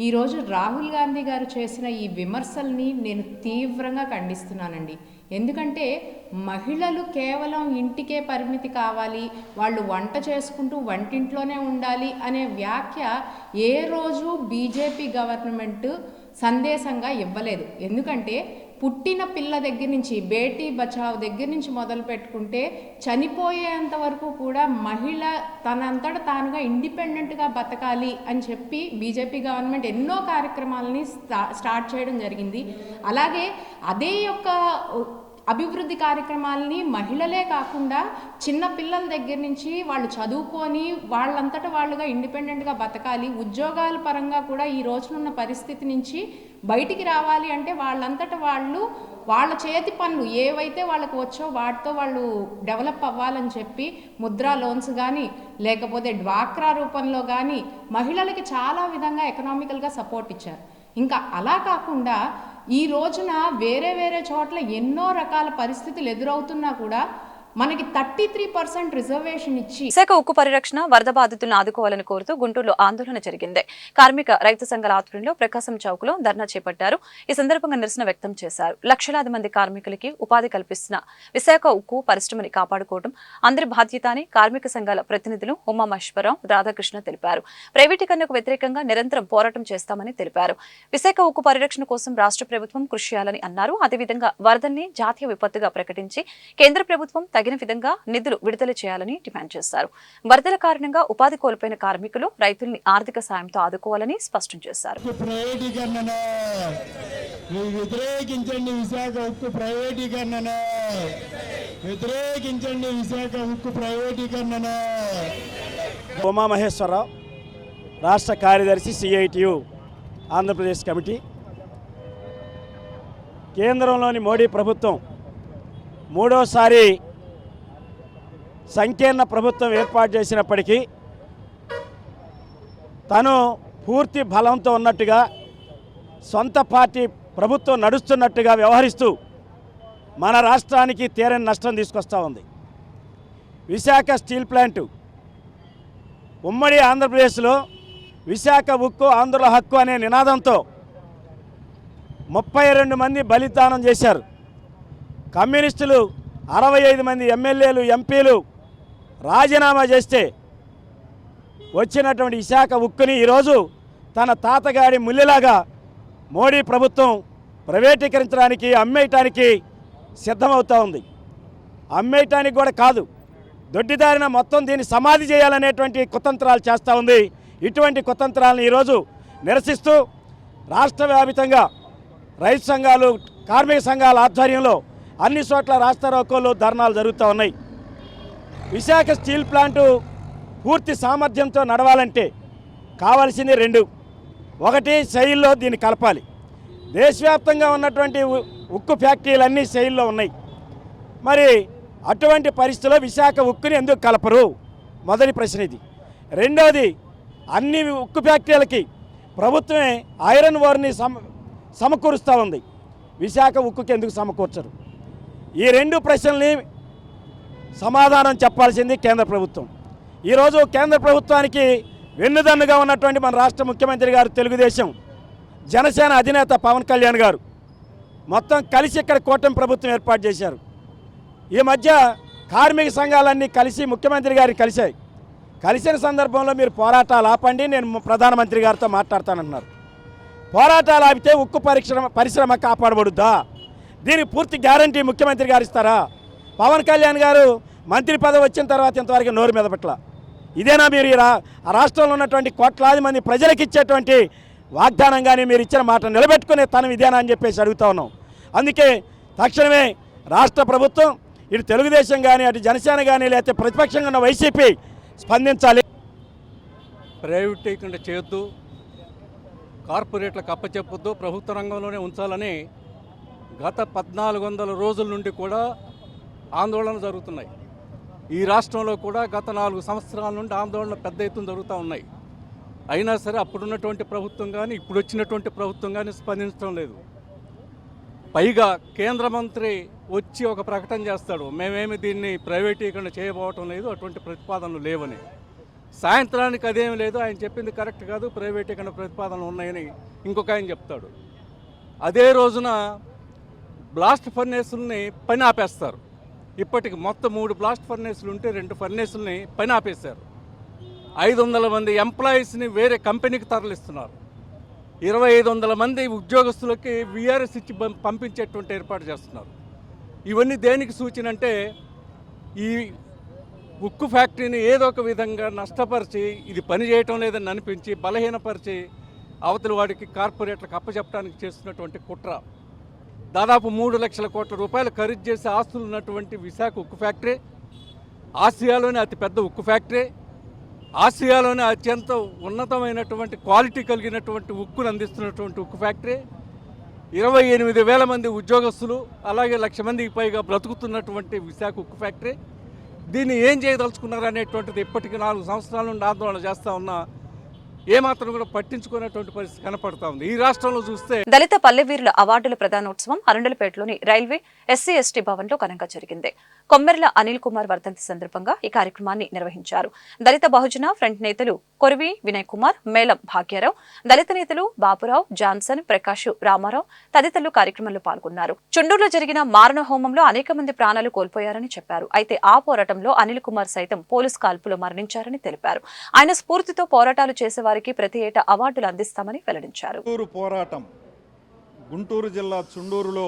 ఈరోజు రాహుల్ గాంధీ గారు చేసిన ఈ విమర్శల్ని నేను తీవ్రంగా ఖండిస్తున్నానండి. ఎందుకంటే మహిళలు కేవలం ఇంటికే పరిమితి కావాలి, వాళ్ళు వంట చేసుకుంటూ వంటింట్లోనే ఉండాలి అనే వ్యాఖ్య ఏ రోజు బీజేపీ గవర్నమెంట్ సందేశంగా ఇవ్వలేదు. ఎందుకంటే పుట్టిన పిల్ల దగ్గర నుంచి, బేటీ బచావ్ దగ్గర నుంచి మొదలు పెట్టుకుంటే చనిపోయేంత వరకు కూడా మహిళ తనంతట తానుగా ఇండిపెండెంట్గా బతకాలి అని చెప్పి బీజేపీ గవర్నమెంట్ ఎన్నో కార్యక్రమాలని స్టార్ట్ చేయడం జరిగింది. అలాగే అదే యొక్క అభివృద్ధి కార్యక్రమాలని మహిళలే కాకుండా చిన్న పిల్లల దగ్గర నుంచి వాళ్ళు చదువుకొని వాళ్ళంతట వాళ్ళుగా ఇండిపెండెంట్గా బతకాలి, ఉద్యోగాల పరంగా కూడా ఈ రోజునున్న పరిస్థితి నుంచి బయటికి రావాలి అంటే వాళ్ళంతట వాళ్ళు వాళ్ళ చేతి పనులు ఏవైతే వాళ్ళకు వచ్చో వాటితో వాళ్ళు డెవలప్ అవ్వాలని చెప్పి ముద్రా లోన్స్ కానీ లేకపోతే డ్వాక్రా రూపంలో కానీ మహిళలకి చాలా విధంగా ఎకనామికల్గా సపోర్ట్ ఇచ్చారు. ఇంకా అలా కాకుండా ఈ రోజున వేరే వేరే చోట్ల ఎన్నో రకాల పరిస్థితులు ఎదురవుతున్నా కూడా మనకి 33% రిజర్వేషన్ ఇచ్చి విశాఖ ఉక్కు పరిరక్షణ వరద బాధితులను ఆదుకోవాలని కోరుతూ గుంటూరులో ఆందోళన జరిగింది. కార్మిక రైతు సంఘాల ఆధ్వర్యంలో ప్రకాశం చౌక్ లో ధర్నా చేపట్టారు. ఈ సందర్భంగా నిరసన వ్యక్తం చేశారు. లక్షలాది మంది కార్మికులకి ఉపాధి కల్పిస్తున్న విశాఖ ఉక్కు పరిశ్రమని కాపాడుకోవడం అందరి బాధ్యత అని కార్మిక సంఘాల ప్రతినిధులు ఉమా మహేశ్వరరావు, రాధాకృష్ణ తెలిపారు. ప్రైవేటీకరణకు వ్యతిరేకంగా నిరంతరం పోరాటం చేస్తామని తెలిపారు. విశాఖ ఉక్కు పరిరక్షణ కోసం రాష్ట్ర ప్రభుత్వం కృషి చేయాలని అన్నారు. అదేవిధంగా వరదల్ని జాతీయ విపత్తుగా ప్రకటించి కేంద్ర ప్రభుత్వం తగిన విధంగా నిధులు విడుదల చేయాలని డిమాండ్ చేశారు. వరదల కారణంగా ఉపాధి కోల్పోయిన కార్మికులు, రైతుల్ని ఆర్థిక సాయంతో ఆదుకోవాలని స్పష్టం చేశారు. ఉమా మహేశ్వరరావు, రాష్ట్ర కార్యదర్శి సిఐటియు ఆంధ్రప్రదేశ్ కమిటీ. కేంద్రంలోని మోడీ ప్రభుత్వం మూడోసారి సంకీర్ణ ప్రభుత్వం ఏర్పాటు చేసినప్పటికీ తను పూర్తి బలంతో ఉన్నట్టుగా, సొంత పార్టీ ప్రభుత్వం నడుస్తున్నట్టుగా వ్యవహరిస్తూ మన రాష్ట్రానికి తీరని నష్టం తీసుకొస్తూ ఉంది. విశాఖ స్టీల్ ప్లాంటు ఉమ్మడి ఆంధ్రప్రదేశ్లో విశాఖ ఉక్కు ఆంధ్రుల హక్కు అనే నినాదంతో 32 మంది బలిదానం చేశారు. కమ్యూనిస్టులు 65 మంది ఎమ్మెల్యేలు, ఎంపీలు రాజీనామా చేస్తే వచ్చినటువంటి విశాఖ ఉక్కుని ఈరోజు తన తాతగాడి ముల్లిలాగా మోడీ ప్రభుత్వం ప్రైవేటీకరించడానికి, అమ్మేయటానికి సిద్ధమవుతూ ఉంది. అమ్మేయటానికి కూడా కాదు, దొడ్డిదారిన మొత్తం దీన్ని సమాధి చేయాలనేటువంటి కుతంత్రాలు చేస్తూ ఉంది. ఇటువంటి కుతంత్రాలను ఈరోజు నిరసిస్తూ రాష్ట్ర వ్యాపితంగా రైతు సంఘాలు, కార్మిక సంఘాల ఆధ్వర్యంలో అన్ని చోట్ల రాస్తారోకోలు, ధర్నాలు జరుగుతూ ఉన్నాయి. విశాఖ స్టీల్ ప్లాంటు పూర్తి సామర్థ్యంతో నడవాలంటే కావాల్సింది 2. ఒకటి, శైలిలో దీన్ని కలపాలి. దేశవ్యాప్తంగా ఉన్నటువంటి ఉక్కు ఫ్యాక్టరీలన్నీ శైలిలో ఉన్నాయి. మరి అటువంటి పరిస్థితుల్లో విశాఖ ఉక్కుని ఎందుకు కలపరు? మొదటి ప్రశ్న ఇది. రెండవది, అన్ని ఉక్కు ఫ్యాక్టరీలకి ప్రభుత్వమే ఐరన్ ఓర్ని సమకూరుస్తూ ఉంది. విశాఖ ఉక్కుకి ఎందుకు సమకూర్చరు? ఈ 2 ప్రశ్నల్ని సమాధానం చెప్పాల్సింది కేంద్ర ప్రభుత్వం. ఈరోజు కేంద్ర ప్రభుత్వానికి వెన్నుదన్నుగా ఉన్నటువంటి మన రాష్ట్ర ముఖ్యమంత్రి గారు, తెలుగుదేశం జనసేన అధినేత పవన్ కళ్యాణ్ గారు మొత్తం కలిసి ఇక్కడ కూటమి ప్రభుత్వం ఏర్పాటు చేశారు. ఈ మధ్య కార్మిక సంఘాలన్నీ కలిసి ముఖ్యమంత్రి గారిని కలిశాయి. కలిసిన సందర్భంలో మీరు పోరాటాలు ఆపండి, నేను ప్రధానమంత్రి గారితో మాట్లాడతానన్నారు. పోరాటాలు ఆపితే ఉక్కు పరిశ్రమ కాపాడబడుద్దా? దీనికి పూర్తి గ్యారంటీ ముఖ్యమంత్రి గారు ఇస్తారా? పవన్ కళ్యాణ్ గారు మంత్రి పదవి వచ్చిన తర్వాత ఇంతవరకు నోరు మీద పెట్టల. ఇదేనా మీరు ఆ రాష్ట్రంలో ఉన్నటువంటి కోట్లాది మంది ప్రజలకు ఇచ్చేటువంటి వాగ్దానం? కానీ మీరు ఇచ్చిన మాట నిలబెట్టుకునే తనం ఇదేనా అని చెప్పేసి అడుగుతా ఉన్నాం. అందుకే తక్షణమే రాష్ట్ర ప్రభుత్వం, ఇటు తెలుగుదేశం కానీ, అటు జనసేన కానీ, లేకపోతే ప్రతిపక్షంగా ఉన్న వైసీపీ స్పందించాలి. ప్రైవేటీకరణ చేయొద్దు, కార్పొరేట్లకు అప్పచెప్పొద్దు, ప్రభుత్వ రంగంలోనే ఉంచాలని గత 1400 రోజుల నుండి కూడా ఆందోళన జరుగుతున్నాయి. ఈ రాష్ట్రంలో కూడా గత 4 సంవత్సరాల నుండి ఆందోళన పెద్ద ఎత్తున జరుగుతూ ఉన్నాయి. అయినా సరే అప్పుడున్నటువంటి ప్రభుత్వం కానీ, ఇప్పుడు వచ్చినటువంటి ప్రభుత్వం కానీ స్పందించడం లేదు. పైగా కేంద్ర మంత్రి వచ్చి ఒక ప్రకటన చేస్తాడు, మేమేమి దీన్ని ప్రైవేటీకరణ చేయబోవటం లేదు, అటువంటి ప్రతిపాదనలు లేవని. సాయంత్రానికి అదేమి లేదు, ఆయన చెప్పింది కరెక్ట్ కాదు, ప్రైవేటీకరణ ప్రతిపాదనలు ఉన్నాయని ఇంకొక ఆయన చెప్తాడు. అదే రోజున బ్లాస్ట్ ఫర్నేసుల్ని పని ఆపేస్తారు. ఇప్పటికి మొత్తం 3 బ్లాస్ట్ ఫర్నేసులు ఉంటే 2 ఫర్నేసుల్ని పని ఆపేశారు. 500 మంది ఎంప్లాయీస్ని వేరే కంపెనీకి తరలిస్తున్నారు. 2500 మంది ఉద్యోగస్తులకి విఆర్ఎస్ ఇచ్చి పంపించేటువంటి ఏర్పాటు చేస్తున్నారు. ఇవన్నీ దేనికి సూచన అంటే, ఈ ఉక్కు ఫ్యాక్టరీని ఏదో ఒక విధంగా నష్టపరిచి, ఇది పని చేయటం లేదని అనిపించి బలహీనపరిచి అవతలి వాడికి, కార్పొరేట్లకు అప్పచెప్పడానికి చేస్తున్నటువంటి కుట్ర. దాదాపు 3 లక్షల కోట్ల రూపాయలు ఖరీదు చేసి ఆస్తులు ఉన్నటువంటి విశాఖ ఉక్కు ఫ్యాక్టరీ ఆసియాలోనే అతిపెద్ద ఉక్కు ఫ్యాక్టరీ, ఆసియాలోనే అత్యంత ఉన్నతమైనటువంటి క్వాలిటీ కలిగినటువంటి ఉక్కును అందిస్తున్నటువంటి ఉక్కు ఫ్యాక్టరీ, 28,000 మంది ఉద్యోగస్తులు, అలాగే 1,00,000 మందికి పైగా బ్రతుకుతున్నటువంటి విశాఖ ఉక్కు ఫ్యాక్టరీ. దీన్ని ఏం చేయదలుచుకున్నారు అనేటువంటిది ఇప్పటికీ 4 సంవత్సరాల నుండి ఆందోళన చేస్తూ ఉన్న ఏమాత్రం కూడా పట్టించుకునేటువంటి పరిస్థితి కనపడతా ఉంది. ఈ రాష్ట్రంలో చూస్తే దళిత పల్లెవీరుల అవార్డుల ప్రధానోత్సవం అరండలపేటలోని రైల్వే SC/ST భవన్లో ఘనంగా జరిగింది. కొమ్మెర్ల అనిల్ కుమార్ వర్ధంతి సందర్భంగా ఈ కార్యక్రమాన్ని నిర్వహించారు. దళిత బహుజన ఫ్రంట్ నేతలు కొరివి వినయ్ కుమార్, మేలం భాగ్యారావు, దళిత నేతలు బాపురావు, జాన్సన్, ప్రకాష్, రామారావు తదితరులు కార్యక్రమంలో పాల్గొన్నారు. చుండూరులో జరిగిన మారణ హోమంలో అనేక మంది ప్రాణాలు కోల్పోయారని చెప్పారు. అయితే ఆ పోరాటంలో అనిల్ కుమార్ సైతం పోలీస్ కాల్పులో మరణించారని తెలిపారు. ఆయన స్ఫూర్తితో పోరాటాలు చేసేవారికి ప్రతి ఏటా అవార్డులు అందిస్తామని వెల్లడించారు. పోరాటం గుంటూరు జిల్లా చుండూరులో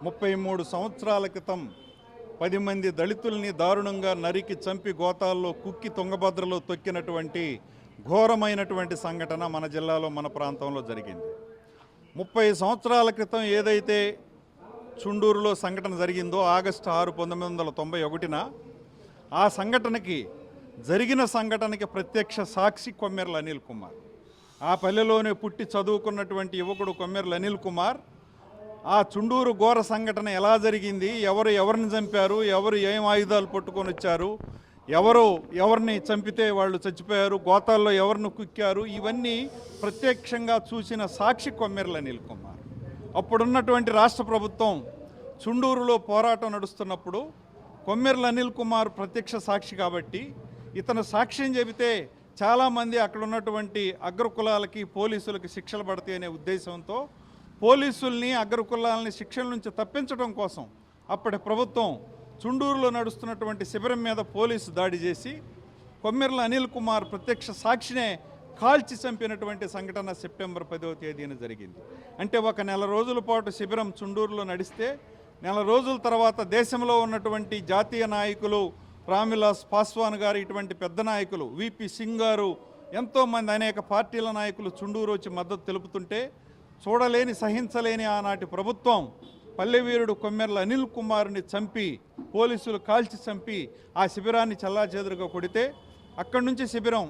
33 సంవత్సరాల క్రితం 10 మంది దళితుల్ని దారుణంగా నరికి చంపి గోతాల్లో కుక్కి తుంగభద్రలో తొక్కినటువంటి ఘోరమైనటువంటి సంఘటన మన జిల్లాలో మన ప్రాంతంలో జరిగింది. 30 సంవత్సరాల క్రితం ఏదైతే చుండూరులో సంఘటన జరిగిందో ఆగస్టు 6, 1991న ఆ జరిగిన సంఘటనకి ప్రత్యక్ష సాక్షి కొమ్మెర్ల అనిల్ కుమార్. ఆ పల్లెలోనే పుట్టి చదువుకున్నటువంటి యువకుడు కొమ్మెర్ల అనిల్ కుమార్ ఆ చుండూరు ఘోర సంఘటన ఎలా జరిగింది, ఎవరిని చంపారు, ఎవరు ఏం ఆయుధాలు పట్టుకొని వచ్చారు, ఎవరిని చంపితే వాళ్ళు చచ్చిపోయారు, గోతాల్లో ఎవరిని కుక్కారు, ఇవన్నీ ప్రత్యక్షంగా చూసిన సాక్షి కొమ్మెర్ల అనిల్ కుమార్. అప్పుడున్నటువంటి రాష్ట్ర ప్రభుత్వం చుండూరులో పోరాటం నడుస్తున్నప్పుడు కొమ్మెర్ల అనిల్ కుమార్ ప్రత్యక్ష సాక్షి కాబట్టి ఇతను సాక్ష్యం చెబితే చాలామంది అక్కడ ఉన్నటువంటి అగ్రకులాలకి పోలీసులకి శిక్షలు పడతాయి అనే ఉద్దేశంతో పోలీసుల్ని అగ్రకులాలని శిక్షల నుంచి తప్పించడం కోసం అప్పటి ప్రభుత్వం చుండూరులో నడుస్తున్నటువంటి శిబిరం మీద పోలీసు దాడి చేసి కొమ్మెర్ల అనిల్ కుమార్ ప్రత్యక్ష సాక్షినే కాల్చి చంపినటువంటి సంఘటన సెప్టెంబర్ 10వ తేదీన జరిగింది. అంటే ఒక నెల రోజుల పాటు శిబిరం చుండూరులో నడిస్తే నెల రోజుల తర్వాత దేశంలో ఉన్నటువంటి జాతీయ నాయకులు రామ్విలాస్ పాస్వాన్ గారు, ఇటువంటి పెద్ద నాయకులు, VP సింగ్ గారు, ఎంతోమంది అనేక పార్టీల నాయకులు చుండూరు వచ్చి మద్దతు తెలుపుతుంటే చూడలేని సహించలేని ఆనాటి ప్రభుత్వం పల్లెవీరుడు కొమ్మెర్ల అనిల్ కుమార్ని చంపి పోలీసులు కాల్చి చంపి ఆ శిబిరాన్ని చెల్లాచెదురుగా కొడితే అక్కడి నుంచి శిబిరం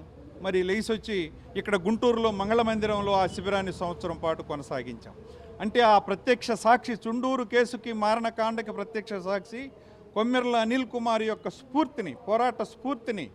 మరి లేసొచ్చి ఇక్కడ గుంటూరులో మంగళ మందిరంలో ఆ శిబిరాన్ని సంవత్సరం పాటు కొనసాగించాం. అంటే ఆ ప్రత్యక్ష సాక్షి చుండూరు కేసుకి మారణకాండకి ప్రత్యక్ష సాక్షి కొమ్మెర్ల అనిల్ కుమార్ యొక్క స్ఫూర్తిని, పోరాట స్ఫూర్తిని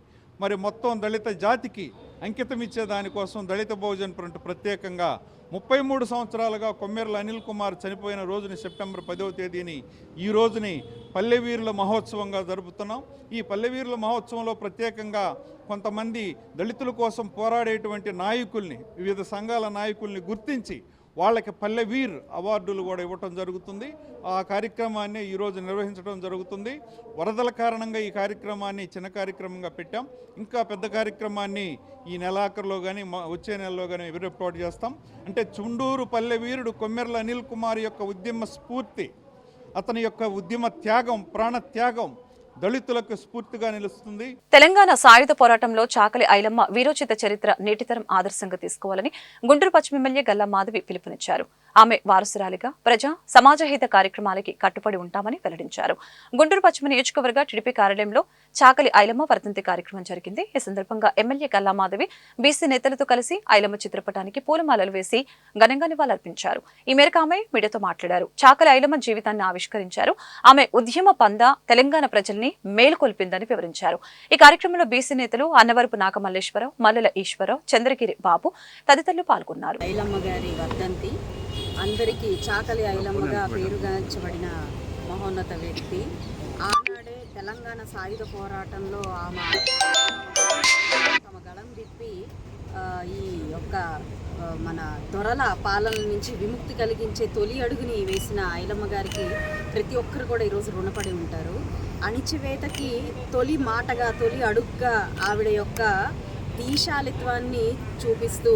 మరి మొత్తం దళిత జాతికి అంకితం ఇచ్చే దానికోసం దళిత బహుజన్ ఫ్రంట్ ప్రత్యేకంగా 33 సంవత్సరాలుగా కొమ్మెర్ల అనిల్ కుమార్ చనిపోయిన రోజుని సెప్టెంబర్ 10వ తేదీని ఈ రోజుని పల్లెవీరుల మహోత్సవంగా జరుపుతున్నాం. ఈ పల్లెవీరుల మహోత్సవంలో ప్రత్యేకంగా కొంతమంది దళితుల కోసం పోరాడేటువంటి నాయకుల్ని, వివిధ సంఘాల నాయకుల్ని గుర్తించి వాళ్ళకి పల్లెవీర్ అవార్డులు కూడా ఇవ్వటం జరుగుతుంది. ఆ కార్యక్రమాన్ని ఈరోజు నిర్వహించడం జరుగుతుంది. వరదల కారణంగా ఈ కార్యక్రమాన్ని చిన్న కార్యక్రమంగా పెట్టాం. ఇంకా పెద్ద కార్యక్రమాన్ని ఈ నెలాఖరులో కానీ వచ్చే నెలలో కానీ ఏర్పాటు చేస్తాం. అంటే చుండూరు పల్లెవీరుడు కొమ్మెర్ల అనిల్ కుమార్ యొక్క ఉద్యమ స్ఫూర్తి, అతని యొక్క ఉద్యమ త్యాగం, ప్రాణ త్యాగం దళితులకు స్ఫూర్తిగా నిలుస్తుంది. తెలంగాణ సాయుధ పోరాటంలో చాకలి ఐలమ్మ వీరోచిత చరిత్ర నేటితరం ఆదర్శంగా తీసుకోవాలని గుంటూరు పశ్చిమ ఎమ్మెల్యే గల్లా మాధవి పిలుపునిచ్చారు. ఆమె వారసురాలిగా ప్రజా సమాజహిత కార్యక్రమాలకి కట్టుబడి ఉంటామని వెల్లడించారు. గుంటూరు పశ్చిమ నియోజకవర్గ టీడీపీ కార్యాలయంలో చాకలి ఐలమ్మ వర్ధంతి కార్యక్రమం జరిగింది. ఈ సందర్భంగా ఎమ్మెల్యే గల్లా మాధవి బీసీ నేతలతో కలిసి ఐలమ్మ చిత్రపటానికి పూలమాలలు వేసి ఘనంగా నివాళులర్పించారు. ఈ మేరకు ఆమె మీడియాతో మాట్లాడారు. చాకలి ఐలమ్మ జీవితాన్ని ఆవిష్కరించారు. ఆమె ఉద్యమ పంద తెలంగాణ ప్రజల్ని మేలుకొల్పిందని వివరించారు. ఈ కార్యక్రమంలో బీసీ నేతలు అన్నవరపు నాగమల్లేశ్వరరావు, మల్లెల ఈశ్వరరావు, చంద్రగిరి బాబు తదితరులు పాల్గొన్నారు. ఐలమ్మ గారి వర్ధంతి అందరికీ చాకలి ఐలమ్మగా పేరుగాంచబడిన మహోన్నత వ్యక్తి. ఆనాడే తెలంగాణ సాయుధ పోరాటంలో ఆమె తమ గళం తిప్పి ఈ యొక్క మన దొరల పాలన నుంచి విముక్తి కలిగించే తొలి అడుగుని వేసిన ఐలమ్మ గారికి ప్రతి ఒక్కరు కూడా ఈరోజు రుణపడి ఉంటారు. అణిచివేతకి తొలి మాటగా, తొలి అడుగుగా ఆవిడ యొక్క దీశాలిత్వాన్ని చూపిస్తూ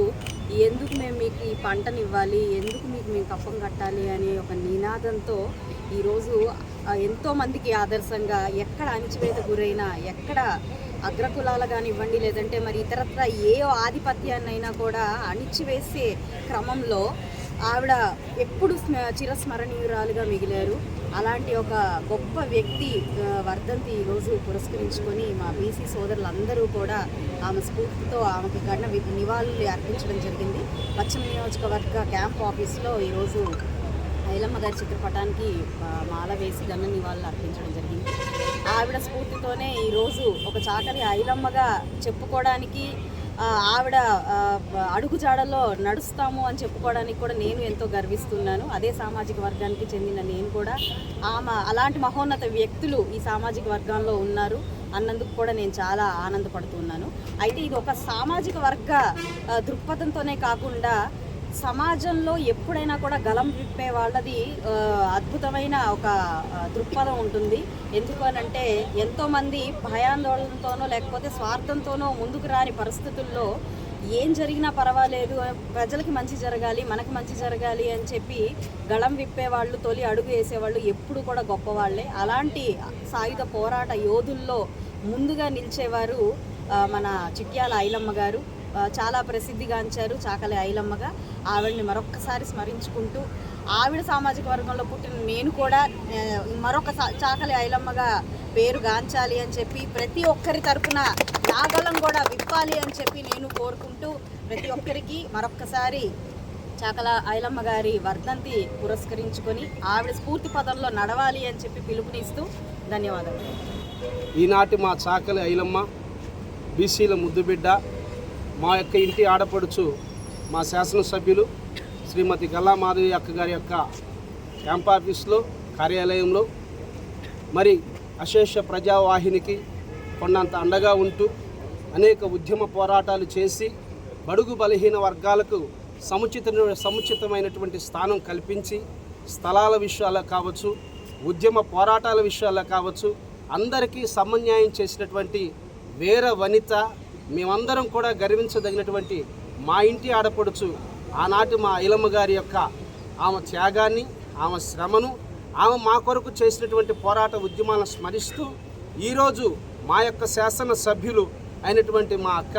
ఎందుకు మేము మీకు ఈ పంటనివ్వాలి, ఎందుకు మీకు మేము కప్పం కట్టాలి అనే ఒక నినాదంతో ఈరోజు ఎంతోమందికి ఆదర్శంగా ఎక్కడ అణిచివేత గురైనా, ఎక్కడ అగ్రకులాలు కానివ్వండి, లేదంటే మరి ఇతరత్ర ఏ ఆధిపత్యాన్నైనా కూడా అణిచివేసే క్రమంలో ఆవిడ ఎప్పుడు చిరస్మరణీయురాలుగా మిగిలారు. అలాంటి ఒక గొప్ప వ్యక్తి వర్ధంతి ఈరోజు పురస్కరించుకొని మా బీసీ సోదరులందరూ కూడా ఆమె స్ఫూర్తితో ఆమెకి ఘన నివాళులు అర్పించడం జరిగింది. పశ్చిమ నియోజకవర్గ క్యాంప్ ఆఫీస్లో ఈరోజు ఐలమ్మ గారి చిత్రపటానికి మాల వేసి ఘన నివాళులు అర్పించడం జరిగింది. ఆవిడ స్ఫూర్తితోనే ఈరోజు ఒక చాకలి ఐలమ్మగా చెప్పుకోవడానికి ఆవిడ అడుగుజాడలో నడుస్తాము అని చెప్పుకోవడానికి కూడా నేను ఎంతో గర్విస్తున్నాను. అదే సామాజిక వర్గానికి చెందిన నేను కూడా అలాంటి మహోన్నత వ్యక్తులు ఈ సామాజిక వర్గంలో ఉన్నారు అన్నందుకు కూడా నేను చాలా ఆనందపడుతున్నాను. అయితే ఇది ఒక సామాజిక వర్గ దృక్పథంతోనే కాకుండా సమాజంలో ఎప్పుడైనా కూడా గలం విప్పే వాళ్ళది అద్భుతమైన ఒక దృక్పథం ఉంటుంది. ఎందుకు అనంటే ఎంతోమంది భయాందోళనతోనో లేకపోతే స్వార్థంతోనో ముందుకు రాని పరిస్థితుల్లో ఏం జరిగినా పర్వాలేదు, ప్రజలకి మంచి జరగాలి, మనకి మంచి జరగాలి అని చెప్పి గళం విప్పేవాళ్ళు, తొలి అడుగు వేసేవాళ్ళు ఎప్పుడు కూడా గొప్పవాళ్లే. అలాంటి సాయుధ పోరాట యోధుల్లో ముందుగా నిలిచేవారు మన చిట్యాల ఐలమ్మ గారు. చాలా ప్రసిద్ధిగాంచారు చాకలి ఐలమ్మగా. ఆవిడని మరొక్కసారి స్మరించుకుంటూ ఆవిడ సామాజిక వర్గంలో పుట్టిన నేను కూడా మరొక చాకలి ఐలమ్మగా పేరు గాంచాలి అని చెప్పి ప్రతి ఒక్కరి తరపున నాగలం కూడా విప్పాలి అని చెప్పి నేను కోరుకుంటూ ప్రతి ఒక్కరికి మరొక్కసారి చాకల ఐలమ్మ గారి వర్ధంతి పురస్కరించుకొని ఆవిడ స్ఫూర్తి పదంలో నడవాలి అని చెప్పి పిలుపునిస్తూ ధన్యవాదాలు. ఈనాటి మా చాకలి ఐలమ్మ బీసీల ముద్దుబిడ్డ, మా యొక్క ఇంటి ఆడపడుచు, మా శాసనసభ్యులు శ్రీమతి గల్లా మాధవి అక్క గారి యొక్క క్యాంప్ ఆఫీస్లో, కార్యాలయంలో మరి అశేష ప్రజావాహినికి కొన్నంత అండగా ఉంటూ అనేక ఉద్యమ పోరాటాలు చేసి బడుగు బలహీన వర్గాలకు సముచితమైనటువంటి స్థానం కల్పించి స్థలాల విషయాల్లో కావచ్చు, ఉద్యమ పోరాటాల విషయాల్లో కావచ్చు అందరికీ సమన్యాయం చేసినటువంటి వీర వనిత, మేమందరం కూడా గర్వించదగినటువంటి మా ఇంటి ఆడపడుచు ఆనాటి మా ఐలమ్మ గారి యొక్క ఆమె త్యాగాన్ని, ఆమె శ్రమను, ఆమె మా కొరకు చేసినటువంటి పోరాట ఉద్యమాలను స్మరిస్తూ ఈరోజు మా యొక్క శాసన సభ్యులు అయినటువంటి మా అక్క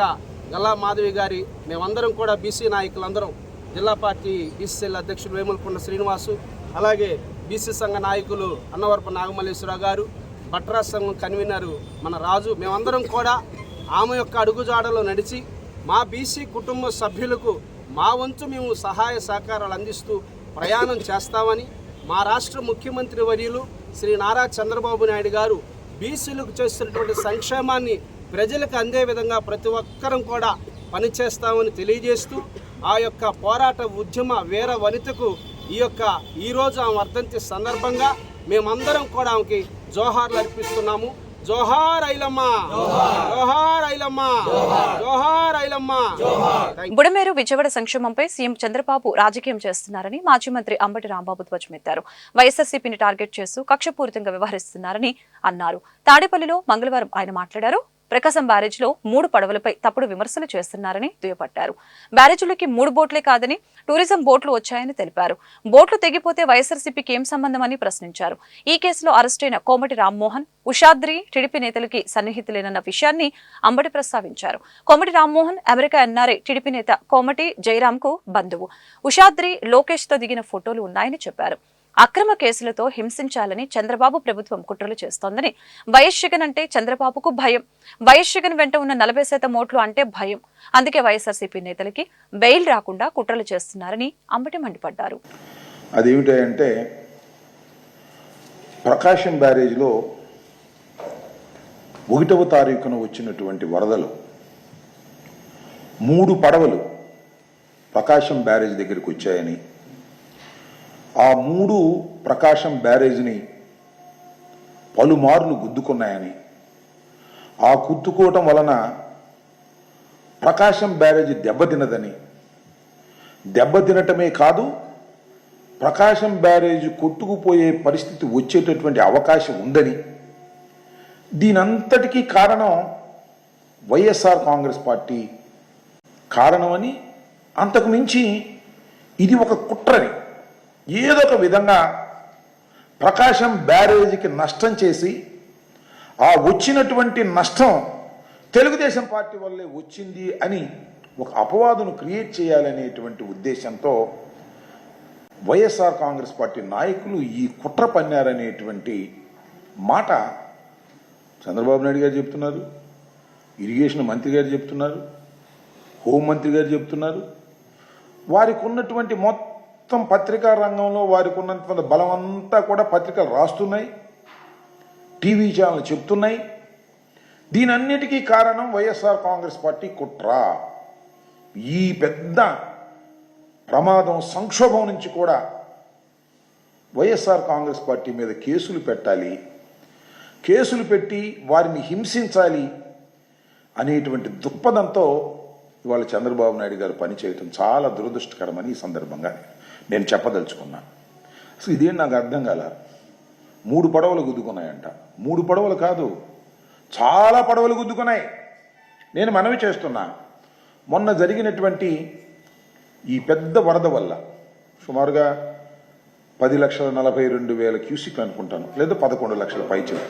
గల్లా మాధవి గారి మేమందరం కూడా బీసీ నాయకులందరం, జిల్లా పార్టీ బీసీసీఎల్ అధ్యక్షులు వేములకొండ శ్రీనివాసు, అలాగే బీసీ సంఘ నాయకులు అన్నవరపు నాగమల్లేశ్వరరావు గారు, బట్రా సంఘం కన్వీనరు మన రాజు, మేమందరం కూడా ఆమె యొక్క అడుగుజాడలో నడిచి మా బీసీ కుటుంబ సభ్యులకు మా వంతు మేము సహాయ సహకారాలు అందిస్తూ ప్రయాణం చేస్తామని మా రాష్ట్ర ముఖ్యమంత్రి వర్యులు శ్రీ నారా చంద్రబాబు నాయుడు గారు బీసీలకు చేస్తున్నటువంటి సంక్షేమాన్ని ప్రజలకు అందే విధంగా ప్రతి ఒక్కరం కూడా పనిచేస్తామని తెలియజేస్తూ ఆ యొక్క పోరాట ఉద్యమ వీర వనితకు ఈరోజు ఆమె వర్ధంతి సందర్భంగా మేమందరం కూడా ఆమెకి జోహార్లు అర్పిస్తున్నాము. జోహార్ ఐలమ్మ, జోహార్ ఐలమ్మ, జోహార్ ఐలమ్మ. బుడమేరు విజయవాడ సంక్షేమంపై సీఎం చంద్రబాబు రాజకీయం చేస్తున్నారని మాజీ మంత్రి అంబటి రాంబాబు ధ్వజమెత్తారు. వైఎస్ఆర్సీపీని టార్గెట్ చేస్తూ కక్షపూరితంగా వ్యవహరిస్తున్నారని అన్నారు. తాడేపల్లిలో మంగళవారం ఆయన మాట్లాడారు. ప్రకాశం బ్యారేజ్లో 3 పడవలపై తప్పుడు విమర్శలు చేస్తున్నారని దుయ్యబట్టారు. బ్యారేజీలకి 3 బోట్లే కాదని టూరిజం బోట్లు వచ్చాయని తెలిపారు. బోట్లు తెగిపోతే వైఎస్ఆర్సీపీకి ఏం సంబంధమని ప్రశ్నించారు. ఈ కేసులో అరెస్టైన కోమటి రామ్మోహన్, ఉషాద్రి టీడీపీ నేతలకి సన్నిహితులేనన్న విషయాన్ని అంబటి ప్రస్తావించారు. కోమటి రామ్మోహన్ అమెరికా ఎన్ఆర్ఐ టీడీపీ నేత కోమటి జయరాంకు బంధువు. ఉషాద్రి లోకేష్తో దిగిన ఫోటోలు ఉన్నాయని చెప్పారు. అక్రమ కేసులతో హింసించాలని చంద్రబాబు ప్రభుత్వం కుట్రలు చేస్తోందని, వైఎస్ జగన్ అంటే చంద్రబాబుకు భయం, వైఎస్ జగన్ వెంట ఉన్న 40% ఓట్లు అంటే భయం, అందుకే వైఎస్ఆర్సీపీ నేతలకి బెయిల్ రాకుండా కుట్రలు చేస్తున్నారని అంబటి మండిపడ్డారు. అదేమిటంటే ప్రకాశం బ్యారేజ్లో 1వ తారీఖున వచ్చినటువంటి వరదలు 3 పడవలు ప్రకాశం బ్యారేజ్ దగ్గరికి వచ్చాయని, ఆ 3 ప్రకాశం బ్యారేజ్ని పలుమార్లు గుద్దుకున్నాయని, ఆ గుద్దుకోవటం వలన ప్రకాశం బ్యారేజ్ దెబ్బతినటమే కాదు, ప్రకాశం బ్యారేజ్ కొట్టుకుపోయే పరిస్థితి వచ్చేటటువంటి అవకాశం ఉందని, దీనంతటికీ కారణం వైఎస్ఆర్ కాంగ్రెస్ పార్టీ కారణమని, అంతకు మించి ఇది ఒక కుట్రని, ఏదో ఒక విధంగా ప్రకాశం బ్యారేజీకి నష్టం చేసి ఆ వచ్చినటువంటి నష్టం తెలుగుదేశం పార్టీ వల్లే వచ్చింది అని ఒక అపవాదును క్రియేట్ చేయాలనేటువంటి ఉద్దేశంతో వైఎస్ఆర్ కాంగ్రెస్ పార్టీ నాయకులు ఈ కుట్ర పన్నారనేటువంటి మాట చంద్రబాబు నాయుడు గారు చెప్తున్నారు, ఇరిగేషన్ మంత్రి గారు చెప్తున్నారు, హోంమంత్రి గారు చెప్తున్నారు. వారికి ఉన్నటువంటి మొత్తం పత్రికా రంగంలో వారికి ఉన్నంత బలం అంతా కూడా పత్రికలు రాస్తున్నాయి, టీవీ ఛానల్ చెప్తున్నాయి. దీనన్నిటికీ కారణం వైఎస్ఆర్ కాంగ్రెస్ పార్టీ కుట్ర. ఈ పెద్ద ప్రమాదం సంక్షోభం నుంచి కూడా వైఎస్ఆర్ కాంగ్రెస్ పార్టీ మీద కేసులు పెట్టాలి, కేసులు పెట్టి వారిని హింసించాలి అనేటువంటి దృక్పథంతో ఇవాళ చంద్రబాబు నాయుడు గారు పనిచేయటం చాలా దురదృష్టకరమని ఈ సందర్భంగా నేను చెప్పదలుచుకున్నాను. అసలు ఇదేం నాకు అర్థం కాల. 3 పడవలు గుద్దుకున్నాయంట. 3 పడవలు కాదు, చాలా పడవలు గుద్దుకున్నాయి. నేను మనవి చేస్తున్నా, మొన్న జరిగినటువంటి ఈ పెద్ద వరద వల్ల సుమారుగా 10,42,000 క్యూసిక్లు అనుకుంటాను, లేదా 11 లక్షల పైచలు,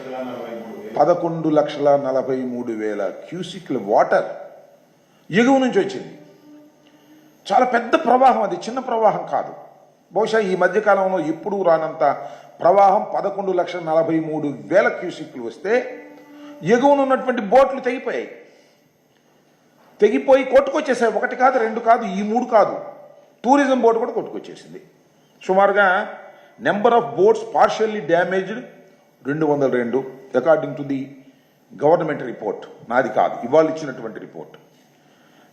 11,43,000 క్యూసిక్ల వాటర్ ఎగువ నుంచి వచ్చింది. చాలా పెద్ద ప్రవాహం, అది చిన్న ప్రవాహం కాదు. బహుశా ఈ మధ్యకాలంలో ఎప్పుడూ రానంత ప్రవాహం 11,43,000 క్యూసిక్లు వస్తే ఎగువన ఉన్నటువంటి బోట్లు తెగిపోయి కొట్టుకొచ్చేసాయి. 1 కాదు, 2 కాదు, ఈ 3 కాదు, టూరిజం బోట్ కూడా కొట్టుకొచ్చేసింది. సుమారుగా number of boats partially damaged 202 according to the government report. నాది కాదు, ఇవాళ ఇచ్చినటువంటి report.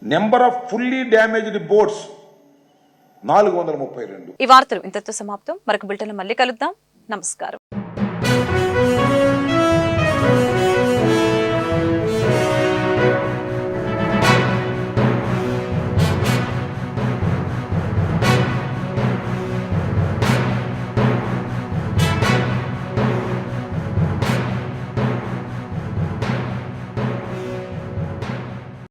Number of fully damaged boats 432. ఈ వార్తలు ఇంతతో సమాప్తం. మరొక బులెటిన్లో మళ్ళీ కలుద్దాం. నమస్కారం.